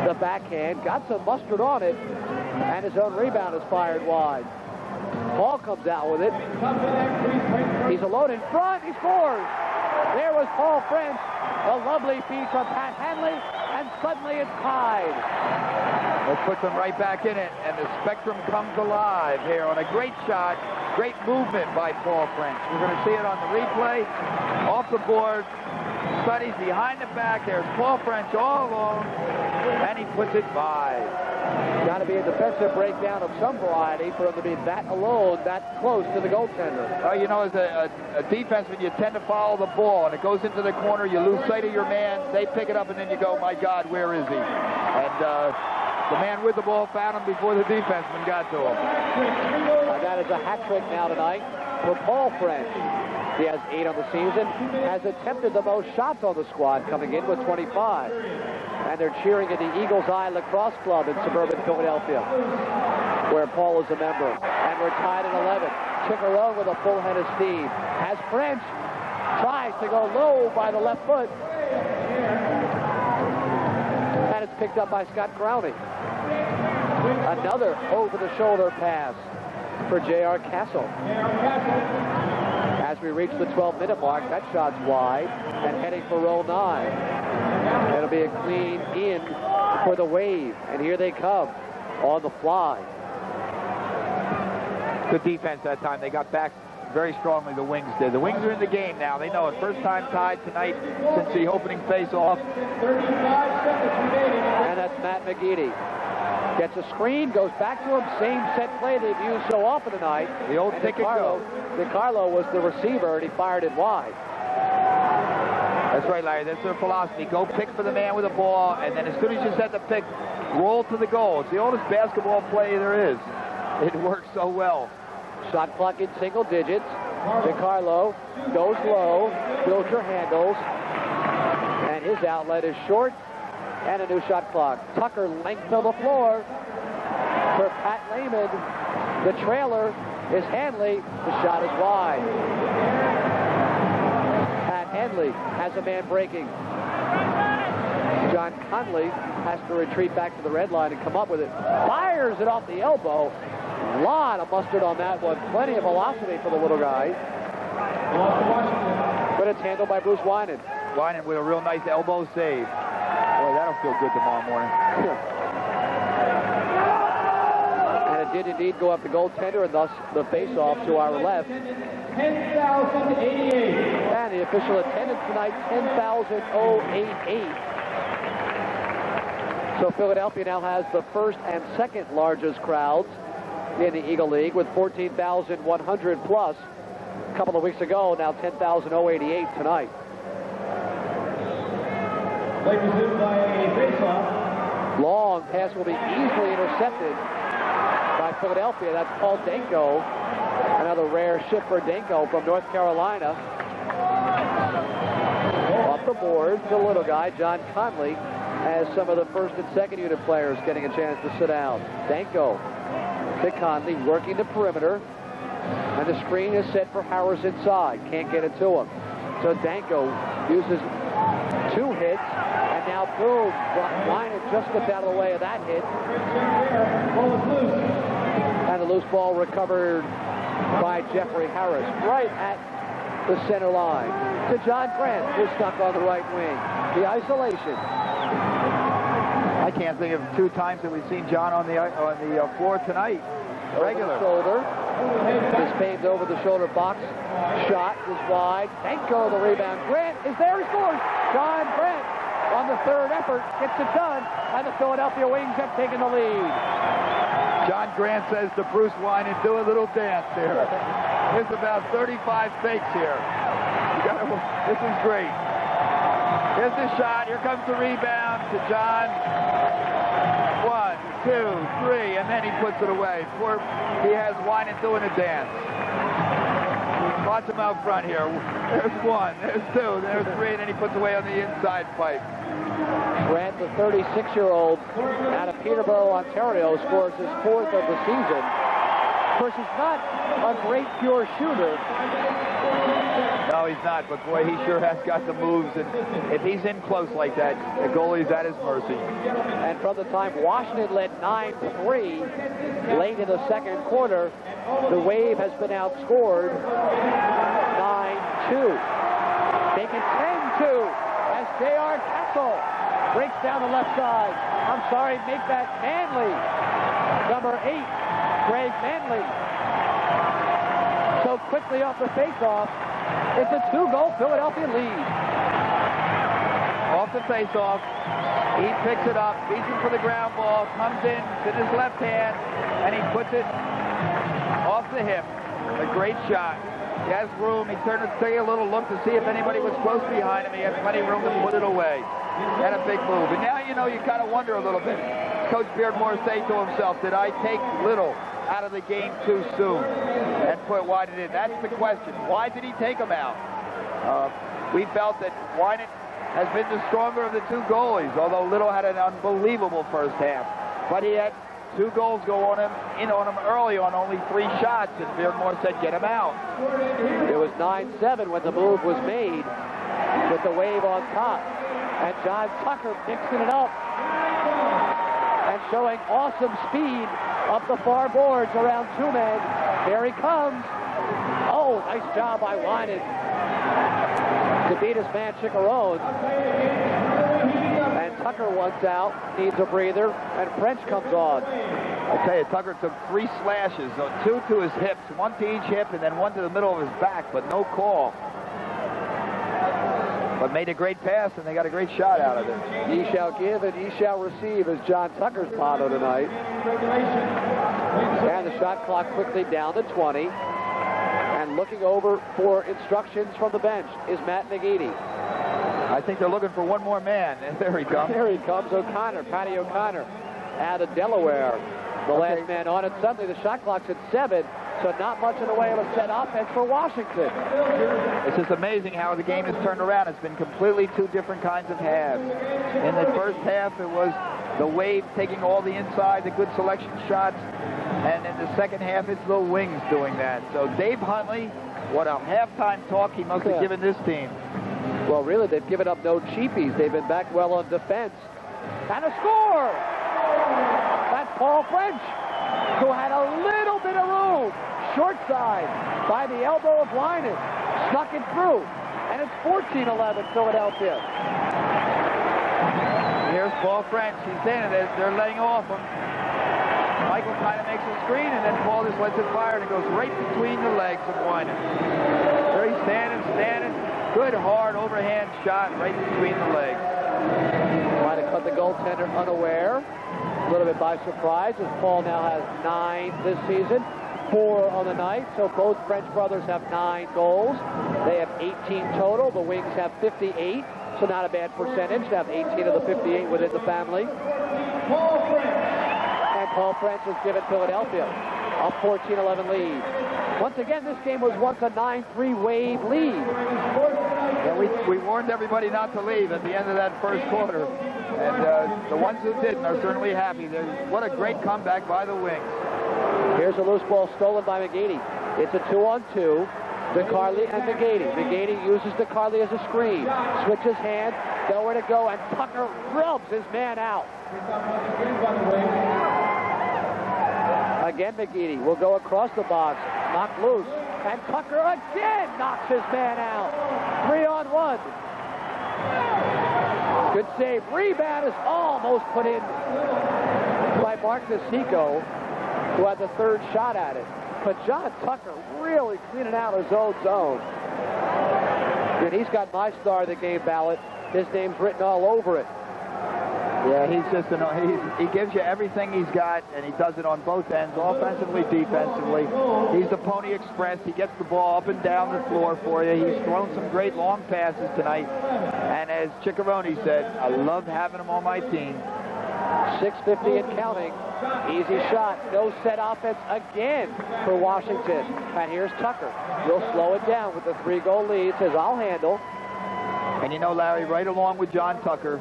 The backhand, got some mustard on it, and his own rebound is fired wide. Paul comes out with it. He's alone in front. He scores. There was Paul French. A lovely feed from Pat Henley, and suddenly it's tied. That puts them right back in it, and the Spectrum comes alive here on a great shot. Great movement by Paul French. We're going to see it on the replay. Off the board. Studies behind the back. There's Paul French all alone, and he puts it by. Got to be a defensive breakdown of some variety for him to be that alone, that close to the goaltender. You know, as a defenseman, you tend to follow the ball, and it goes into the corner. You lose sight of your man. They pick it up, and then you go, my God, where is he? And the man with the ball found him before the defenseman got to him. That is a hat trick now tonight for Paul French. He has 8 on the season, has attempted the most shots on the squad, coming in with 25. And they're cheering at the Eagle's Eye Lacrosse Club in suburban Philadelphia, where Paul is a member. And we're tied at 11. Chickarone with a full head of steam. As French tries to go low by the left foot. And it's picked up by Scott Growney. Another over-the-shoulder pass for J.R. Castle. As we reach the 12-minute mark, that shot's wide and heading for row 9. It'll be a clean in for the Wave. And here they come on the fly. Good defense that time. They got back very strongly, the Wings did. The Wings are in the game now. They know it. First time tied tonight since the opening face-off. And that's Matt McGeady. Gets a screen, goes back to him. Same set play they've used so often tonight. The old ticket go. DeCarlo was the receiver, and he fired it wide. That's right, Larry. That's their philosophy. Go pick for the man with the ball, and then as soon as you set the pick, roll to the goal. It's the oldest basketball play there is. It works so well. Shot clock in single digits. DeCarlo goes low, filter handles, and his outlet is short, and a new shot clock. Tucker length of the floor for Pat Lehman. The trailer is Hanley. The shot is wide. Pat Hanley has a man breaking. John Conley has to retreat back to the red line and come up with it. Fires it off the elbow. A lot of mustard on that one. Plenty of velocity for the little guy. But it's handled by Bruce Winan. Winan with a real nice elbow save. Boy, that'll feel good tomorrow morning. And it did indeed go up the goaltender, and thus the face-off to our left. 10,088. And the official attendance tonight, 10,088. So Philadelphia now has the first and second largest crowds in the Eagle League with 14,100 plus a couple of weeks ago. Now 10,088 tonight. Long pass will be easily intercepted by Philadelphia. That's Paul Danko. Another rare shift for Danko from North Carolina. Off the boards, the little guy, John Conley, has some of the first and second unit players getting a chance to sit down. Danko to Conley, working the perimeter, and the screen is set for Howers inside. Can't get it to him. So Danko uses 2 hits, and now boom, Winan just slipped out of the way of that hit. And the loose ball recovered by Jeffrey Harris right at the center line to John Grant, who's stuck on the right wing. The isolation. I can't think of 2 times that we've seen John on the floor tonight. Regular. Over the shoulder. This fades over the shoulder box. Shot is wide. Danko the rebound. Grant is there. He scores. John Grant on the third effort gets it done, and the Philadelphia Wings have taken the lead. John Grant says to Bruce Winan, do a little dance here. There's about 35 fakes here. This is great. Here's the shot. Here comes the rebound to John. 1, 2, 3, and then he puts it away. He has Winan doing a dance. Watch him out front here. There's 1, there's 2, there's 3, and then he puts away on the inside pipe. Grant, the 36-year-old out of Peterborough, Ontario, scores his 4th of the season. Of course, he's not a great pure shooter. No, he's not, but boy, he sure has got the moves, and if he's in close like that, the goalie's at his mercy. And from the time Washington led 9-3 late in the second quarter, the Wave has been outscored 9-2. Making 10-2 as J.R. Castle breaks down the left side. I'm sorry, make that Manley. Number 8, Greg Manley. So quickly off the face-off, it's a 2-goal Philadelphia lead. Off the face-off, he picks it up, beats him for the ground ball, comes in with his left hand, and he puts it off the hip. A great shot. He has room. He turned to take a little look to see if anybody was close behind him. He had plenty of room to put it away. And a big move. And now, you know, you kind of wonder a little bit. Coach Beardmore say to himself, did I take Little out of the game too soon and put Winan in? That's the question. Why did he take him out? We felt that Winan has been the stronger of the 2 goalies, although Little had an unbelievable first half. But he had 2 goals go on him, in on him early on only 3 shots, and Beardmore said, get him out. It was 9-7 when the move was made with the Wave on top. And John Tucker mixing it up and showing awesome speed up the far boards around 2 men. Here he comes. Oh, nice job by Winan to beat his man Chicharone. And Tucker once out, needs a breather, and French comes on. I tell you, Tucker took 3 slashes, 2 to his hips, 1 to each hip, and then 1 to the middle of his back, but no call. But made a great pass, and they got a great shot out of it. Ye shall give and ye shall receive is John Tucker's motto tonight. And the shot clock quickly down to 20. And looking over for instructions from the bench is Matt McGeady. I think they're looking for one more man, and there he comes. There he comes, O'Connor, Patty O'Connor, out of Delaware. The last man on it. Suddenly the shot clock's at 7. So not much in the way of a set offense for Washington. It's just amazing how the game has turned around. It's been completely 2 different kinds of halves. In the first half, it was the Wave taking all the inside, the good selection shots. And in the second half, it's the Wings doing that. So Dave Huntley, what a halftime talk he must have given this team. Well, really, they've given up no cheapies. They've been back well on defense. And a score! That's Paul French, who had a little bit of room. Short side by the elbow of Winan. Snuck it through. And it's 14-11 Philadelphia. Here's Paul French. He's in it. They're laying off him. Michael kind of makes a screen, and then Paul just lets it fire, and it goes right between the legs of Winan. There he's standing. Good, hard, overhand shot right between the legs. Trying to cut the goaltender unaware. A little bit by surprise, as Paul now has 9 this season. 4 on the night, so both French brothers have 9 goals. They have 18 total. The Wings have 58, so not a bad percentage to have 18 of the 58 within the family. And Paul French has given Philadelphia a 14-11 lead. Once again, this game was once a 9-3 Wave lead. Yeah, we warned everybody not to leave at the end of that first quarter. And the ones who didn't are certainly happy. What a great comeback by the Wings. Here's a loose ball stolen by McGeady. It's a 2-on-2. DeCarli and McGeady. McGeady uses DeCarli as a screen. Switches hands, nowhere to go, and Tucker rubs his man out. Again, McGeady will go across the box, knocked loose, and Tucker again knocks his man out. 3-on-1. Good save. Rebound is almost put in by Mark Nasico, who had the 3rd shot at it. But John Tucker really cleaning out his own zone. And he's got my star of the game ballot. His name's written all over it. Yeah, he's just he gives you everything he's got, and he does it on both ends, offensively, defensively. He's the Pony Express. He gets the ball up and down the floor for you. He's thrown some great long passes tonight. And as Ciccarone said, I love having him on my team. 6:50 and counting. Easy shot. No set offense again for Washington. And here's Tucker. He'll slow it down with the 3-goal lead. Says, I'll handle. And you know, Larry, right along with John Tucker,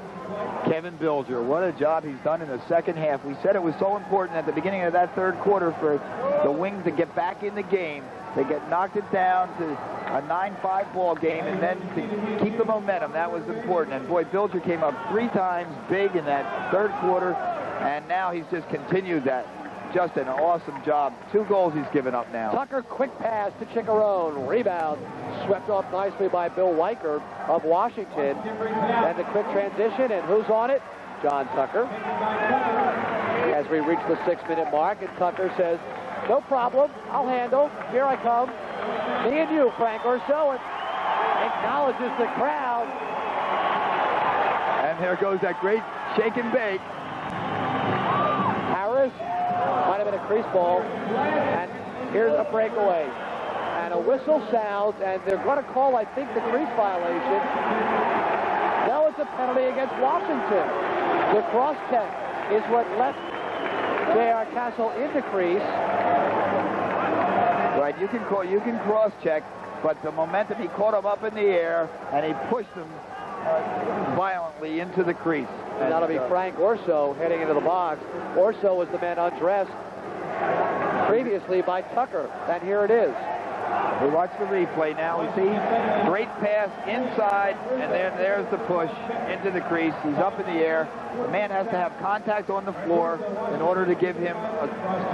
Kevin Bilger, what a job he's done in the second half. We said it was so important at the beginning of that third quarter for the Wings to get back in the game. They knocked it down to a 9-5 ball game, and then to keep the momentum, that was important. And boy, Bilger came up 3 times big in that third quarter, and now he's just continued that. Just an awesome job. 2 goals he's given up now. Tucker, quick pass to Ciccarone. Rebound swept off nicely by Bill Weicker of Washington. And the quick transition, and who's on it? John Tucker. As we reach the 6-minute mark, and Tucker says, no problem, I'll handle. Here I come. Me and you, Frank Urso, and acknowledges the crowd. And there goes that great shake and bake. Harris might have been a crease ball, and here's a breakaway. And a whistle sounds, and they're going to call, I think, the crease violation. No, it's a penalty against Washington. The cross-check is what left J.R. Castle in the crease. Right, you can cross-check, but the momentum, he caught him up in the air, and he pushed him violently into the crease. And that'll be Frank Urso heading into the box. Urso was the man undressed previously by Tucker, and here it is. We watch the replay now. We see great pass inside, and then there's the push into the crease. He's up in the air. The man has to have contact on the floor in order to give him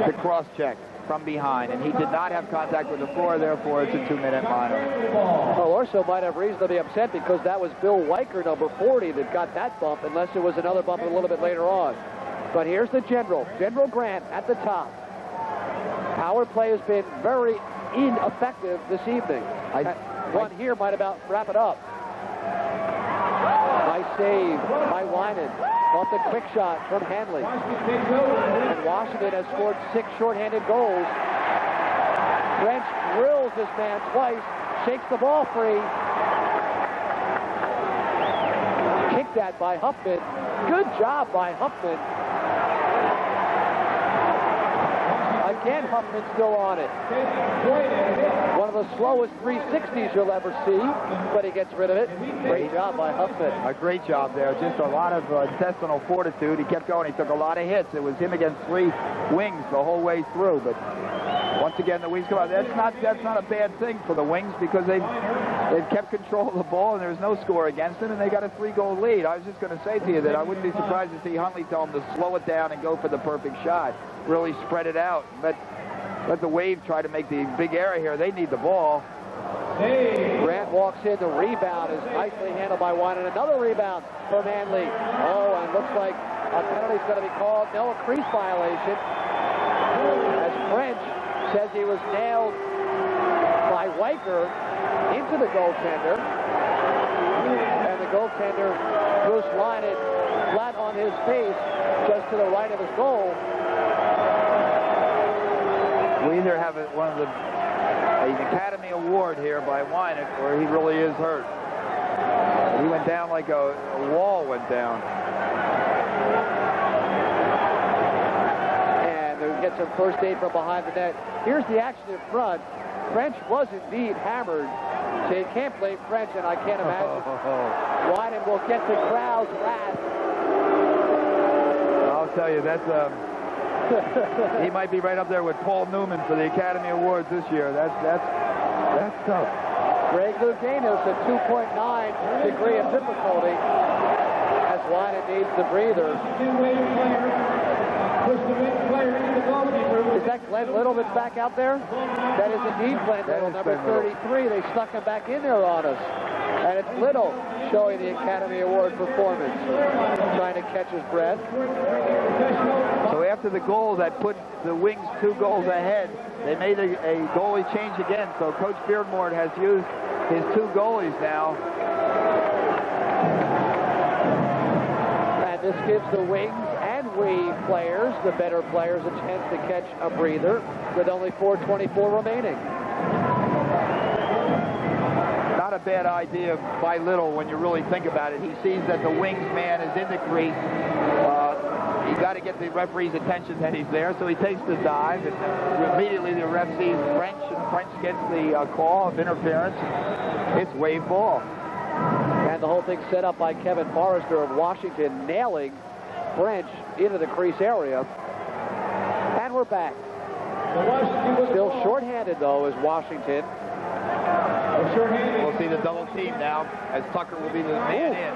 the cross-check from behind, and he did not have contact with the floor, therefore it's a 2-minute minor. Well, Urso might have reason to be upset because that was Bill Weicker, number 40, that got that bump, unless it was another bump a little bit later on. But here's the General Grant at the top. Power play has been very ineffective this evening. One here might about wrap it up. Nice save by Winan. Off the quick shot from Hanley. And Washington has scored 6 shorthanded goals. French drills this man twice, shakes the ball free. Kicked at by Huffman. Good job by Huffman. Again, Huffman's still on it. One of the slowest 360s you'll ever see, but he gets rid of it. Great job by Huffman. A great job there. Just a lot of intestinal fortitude. He kept going. He took a lot of hits. It was him against 3 Wings the whole way through. But once again, the Wings come out. That's not a bad thing for the Wings because they've kept control of the ball and there's no score against it, and they got a 3-goal lead. I was just going to say to you that I wouldn't be surprised to see Huntley tell him to slow it down and go for the perfect shot. Really spread it out. Let the Wave try to make the big area here. They need the ball. Grant walks in. The rebound is nicely handled by Winan. Another rebound from Hanley. Oh, and looks like a penalty is going to be called. No, a crease violation. As French says he was nailed by Weicker into the goaltender. And the goaltender, Bruce Winan, flat on his face just to the right of his goal. We either have an Academy Award here by Winan, or he really is hurt. He went down like a wall went down. And they get some first aid from behind the net. Here's the action in front. French was indeed hammered, so you can't blame French, and I can't imagine Winan will get the crowd's wrath. I'll tell you, that's he might be right up there with Paul Newman for the Academy Awards this year. That's tough. Greg Louganis, a 2.9 degree of difficulty as Winan needs the breather. Is that Glenn Little that's back out there? That is indeed Glenn Little, number 33. They stuck him back in there on us. And it's Little showing the Academy Award performance, trying to catch his breath. So after the goal that put the Wings 2 goals ahead, they made a goalie change again. So Coach Beardmore has used his 2 goalies now. And this gives the Wings and Wave players, the better players, a chance to catch a breather with only 4:24 remaining. Not a bad idea by Little when you really think about it. He sees that the Wings man is in the crease. You got to get the referee's attention that he's there, so he takes the dive, and immediately the ref sees French, and French gets the call of interference. It's Wave ball. And the whole thing set up by Kevin Forrester of Washington, nailing French into the crease area. And we're back. Still shorthanded, though, is Washington. We'll see the double team now, as Tucker will be the man in.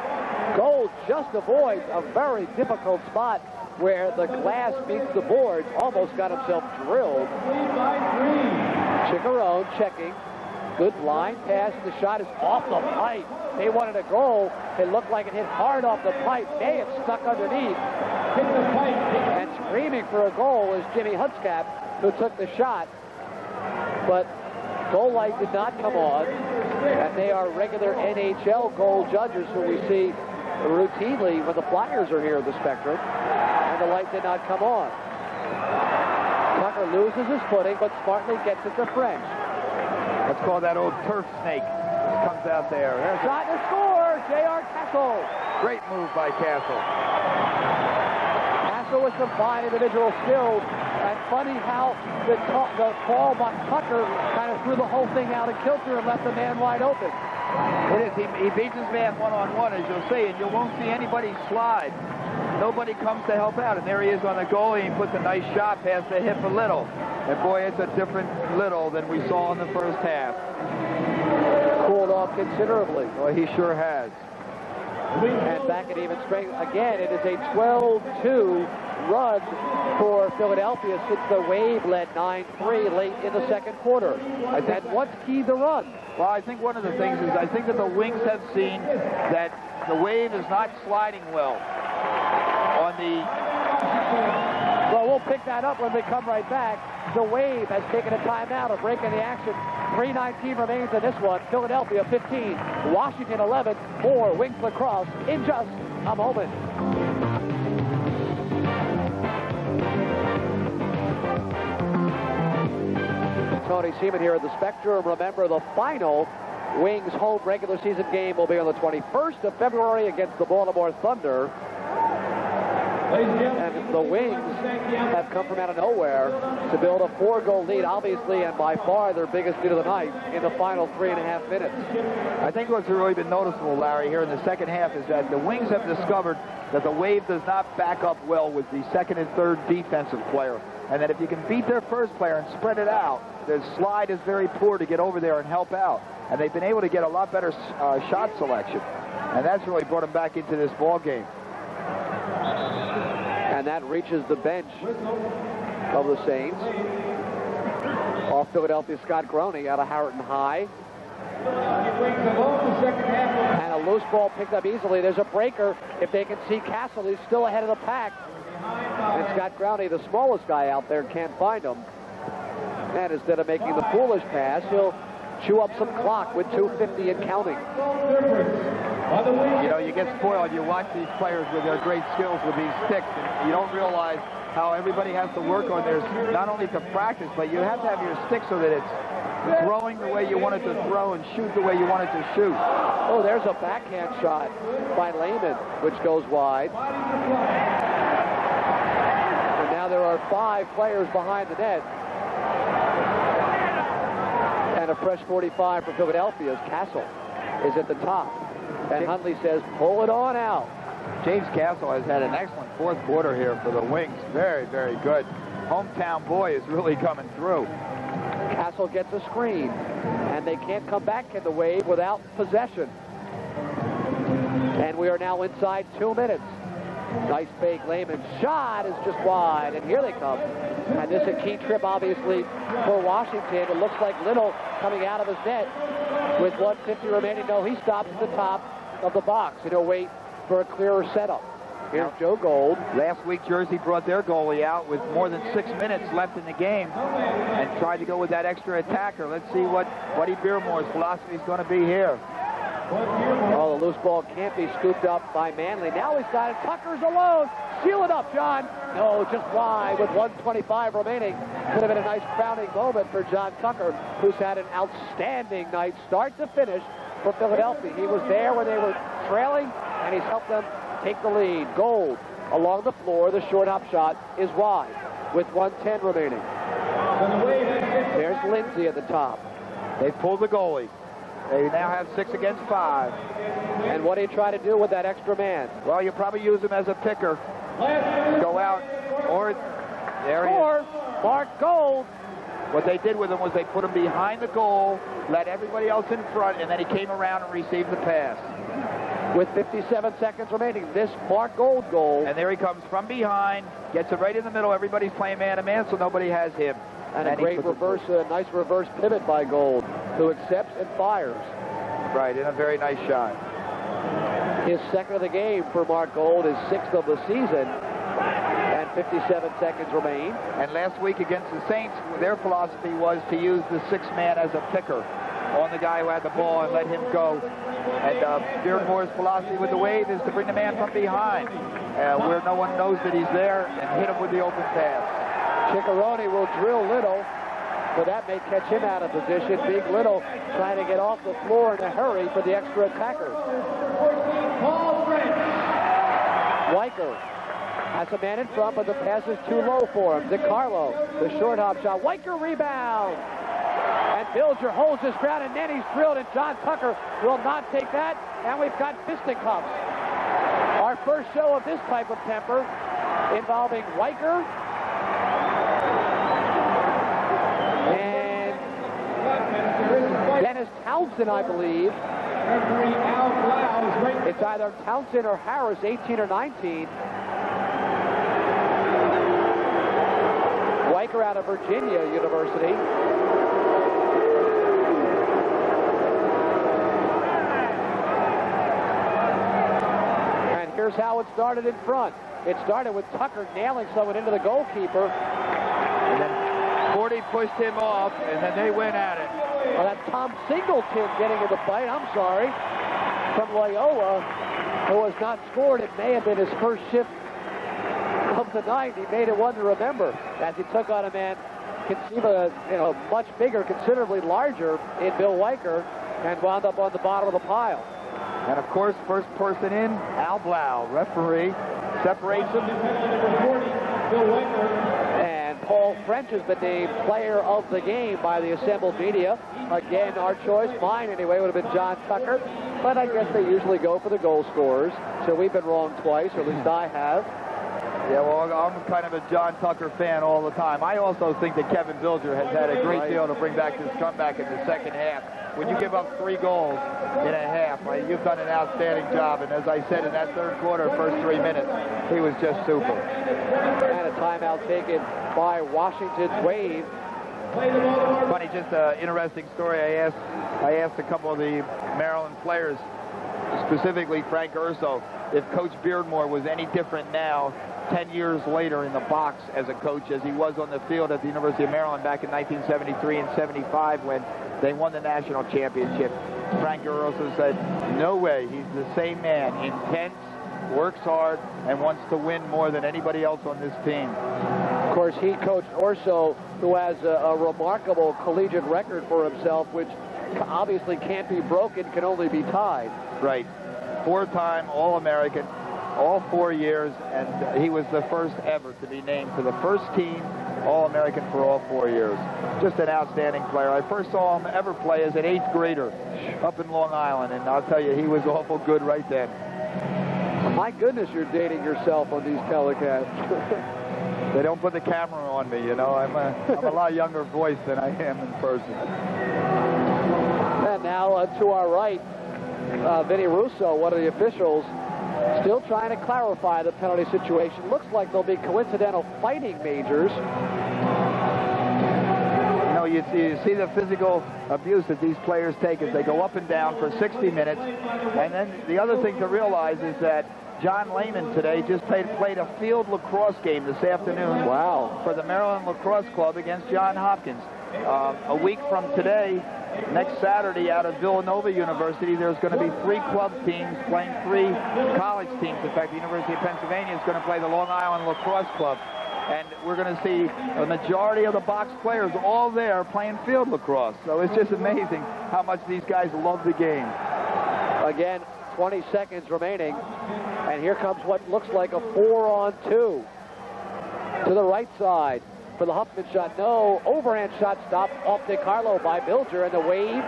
Gold just avoids a very difficult spot where the glass meets the boards. Almost got himself drilled. Chicharone checking. Good line pass. The shot is off the pipe. They wanted a goal. It looked like it hit hard off the pipe. May have stuck underneath. And screaming for a goal is Jimmy Hutzcap, who took the shot. But goal light did not come on. And they are regular NHL goal judges who we see routinely when the Flyers are here at the Spectrum. And the light did not come on. Tucker loses his footing, but smartly gets it to French. Let's call that old turf snake. Just comes out there. There's shot to score, J.R. Castle. Great move by Castle. Castle with some fine individual skills. And funny how the call by Tucker kind of threw the whole thing out of kilter and left the man wide open. It is. He beats his man one-on-one, as you'll see, and you won't see anybody slide. Nobody comes to help out, and there he is on the goalie. He puts a nice shot past the hip of Little. And boy, it's a different Little than we saw in the first half. Cooled off considerably. Well, he sure has. And back at even strength. Again, it is a 12-2 run for Philadelphia since the Wave led 9-3 late in the second quarter. And what's key the run? Well, I think one of the things is I think that the Wings have seen that the Wave is not sliding well on the... Well, we'll pick that up when we come right back. The Wave has taken a timeout, a break in the action. 3:19 remains in this one. Philadelphia 15, Washington 11. More Wings lacrosse in just a moment. Tony Seaman here at the Spectrum. Remember, the final Wings home regular season game will be on the 21st of February against the Baltimore Thunder. And the Wings have come from out of nowhere to build a 4-goal lead, obviously, and by far their biggest lead of the night in the final 3.5 minutes. I think what's really been noticeable, Larry, here in the second half is that the Wings have discovered that the Wave does not back up well with the second and third defensive player, and that if you can beat their first player and spread it out, their slide is very poor to get over there and help out. And they've been able to get a lot better shot selection, and that's really brought them back into this ball game. And that reaches the bench of the Saints. Off Philadelphia, Scott Groney out of Howerton High. And a loose ball picked up easily. There's a breaker. If they can see Castle, he's still ahead of the pack. And Scott Groney, the smallest guy out there, can't find him. And instead of making the foolish pass, he'll chew up some clock with 2:50 and counting. You know, you get spoiled. You watch these players with their great skills with these sticks, and you don't realize how everybody has to work on theirs, not only to practice, but you have to have your stick so that it's throwing the way you want it to throw and shoot the way you want it to shoot. Oh, there's a backhand shot by Lehman, which goes wide. And now there are 5 players behind the net. And a fresh 45 for Philadelphia as Castle is at the top. And Huntley says, pull it on out. James Castle has had an excellent fourth quarter here for the Wings. Very, very good. Hometown boy is really coming through. Castle gets a screen, and they can't come back in the Wave without possession. And we are now inside 2 minutes. Nice fake. Lehman's shot is just wide, and here they come. And this is a key trip, obviously, for Washington. It looks like Little coming out of his net. With 1:50 remaining, no, he stops at the top of the box, and he'll wait for a clearer setup. Here's Joe Gold. Last week, Jersey brought their goalie out with more than 6 minutes left in the game and tried to go with that extra attacker. Let's see what Buddy Beardmore's philosophy is going to be here. Oh, the loose ball can't be scooped up by Manley. Now he's got it. Tucker's alone. Seal it up, John. No, just wide with 1:25 remaining. Could have been a nice crowning moment for John Tucker, who's had an outstanding night start to finish for Philadelphia. He was there when they were trailing, and he's helped them take the lead. Gold along the floor. The short hop shot is wide with 1:10 remaining. There's Lindsay at the top. They pulled the goalie. They now have 6 against 5. And what do you try to do with that extra man? Well, you probably use him as a picker. Go out, or there he is. Mark Gold. What they did with him was they put him behind the goal, let everybody else in front, and then he came around and received the pass. With 57 seconds remaining, this Mark Gold goal. And there he comes from behind, gets it right in the middle. Everybody's playing man-to-man, so nobody has him. And a great reverse, nice reverse pivot by Gold, who accepts and fires. Right, and a very nice shot. His second of the game for Mark Gold, his 6th of the season, and 57 seconds remain. And last week against the Saints, their philosophy was to use the 6th man as a picker on the guy who had the ball and let him go. And Beardmore's philosophy with the wave is to bring the man from behind, where no one knows that he's there, and hit him with the open pass. Ciccarone will drill Little, but that may catch him out of position. Big Little trying to get off the floor in a hurry for the extra attacker. Weicker has a man in front, but the pass is too low for him. DiCarlo, the short hop shot. Weicker rebound. And Bilger holds his ground, and then he's drilled, and John Tucker will not take that, and we've got fisticuffs. Our first show of this type of temper involving Weicker and Dennis Townsend, I believe. It's either Townsend or Harris, 18 or 19. Weicker out of Virginia University. And here's how it started in front. It started with Tucker nailing someone into the goalkeeper. And then Forty pushed him off, and then they went at it. Well, that's Tom Singleton getting in the fight. I'm sorry. From Loyola, who has not scored. It may have been his first shift of the night. He made it one to remember as he took on a man much bigger, considerably larger in Bill Weicker, and wound up on the bottom of the pile. And of course, first person in, Epbll, referee, separates him. And Paul French has been named player of the game by the assembled media. Again, our choice, mine anyway, would have been John Tucker, but I guess they usually go for the goal scorers. So we've been wrong twice, or at least I have. Yeah, well, I'm kind of a John Tucker fan all the time. I also think that Kevin Bilger has had a great deal to bring back this comeback in the second half. When you give up 3 goals in a half, you've done an outstanding job. And as I said, in that third quarter, first 3 minutes, he was just super. And a timeout taken by Washington's Wave. Funny, just an interesting story. I asked a couple of the Maryland players, specifically Frank Urso, if Coach Beardmore was any different now, 10 years later in the box as a coach, as he was on the field at the University of Maryland back in 1973 and 75 when they won the national championship. Frank Urso said, no way, he's the same man, intense, works hard, and wants to win more than anybody else on this team. Of course, he coached Urso, who has a remarkable collegiate record for himself, which obviously can't be broken, can only be tied. Right. 4-time All-American, all 4 years, and he was the first ever to be named to the first team All-American for all 4 years. Just an outstanding player. I first saw him ever play as an 8th grader up in Long Island, and I'll tell you, he was awful good right then. My goodness, you're dating yourself on these telecasts. They don't put the camera on me, you know. I'm a lot younger voice than I am in person. And now to our right, Vinny Russo, one of the officials, still trying to clarify the penalty situation. Looks like there'll be coincidental fighting majors. You know, you see the physical abuse that these players take as they go up and down for 60 minutes. And then the other thing to realize is that John Lehman today just played a field lacrosse game this afternoon. Wow. For the Maryland Lacrosse Club against Johns Hopkins. A week from today, next Saturday, out of Villanova University, there's going to be 3 club teams playing 3 college teams. In fact, the University of Pennsylvania is going to play the Long Island Lacrosse Club. And we're going to see the majority of the box players all there playing field lacrosse. So it's just amazing how much these guys love the game. Again, 20 seconds remaining. And here comes what looks like a 4-on-2. To the right side for the Huffman shot. No, overhand shot stopped off DeCarlo by Bilger, and the wave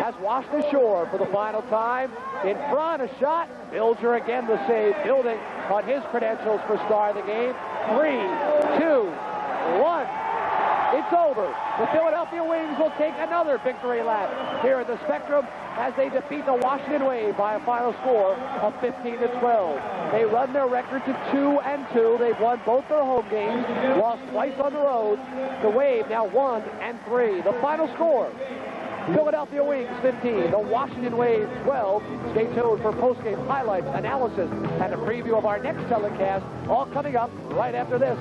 has washed ashore for the final time. In front, a shot. Bilger again the save, building on his credentials for star of the game. 3, 2, 1. It's over. The Philadelphia Wings will take another victory lap here at the Spectrum as they defeat the Washington Wave by a final score of 15-12. They run their record to 2-2. They've won both their home games, lost twice on the road. The Wave now 1-3. The final score: Philadelphia Wings 15, the Washington Wave 12. Stay tuned for post-game highlights, analysis, and a preview of our next telecast, all coming up right after this.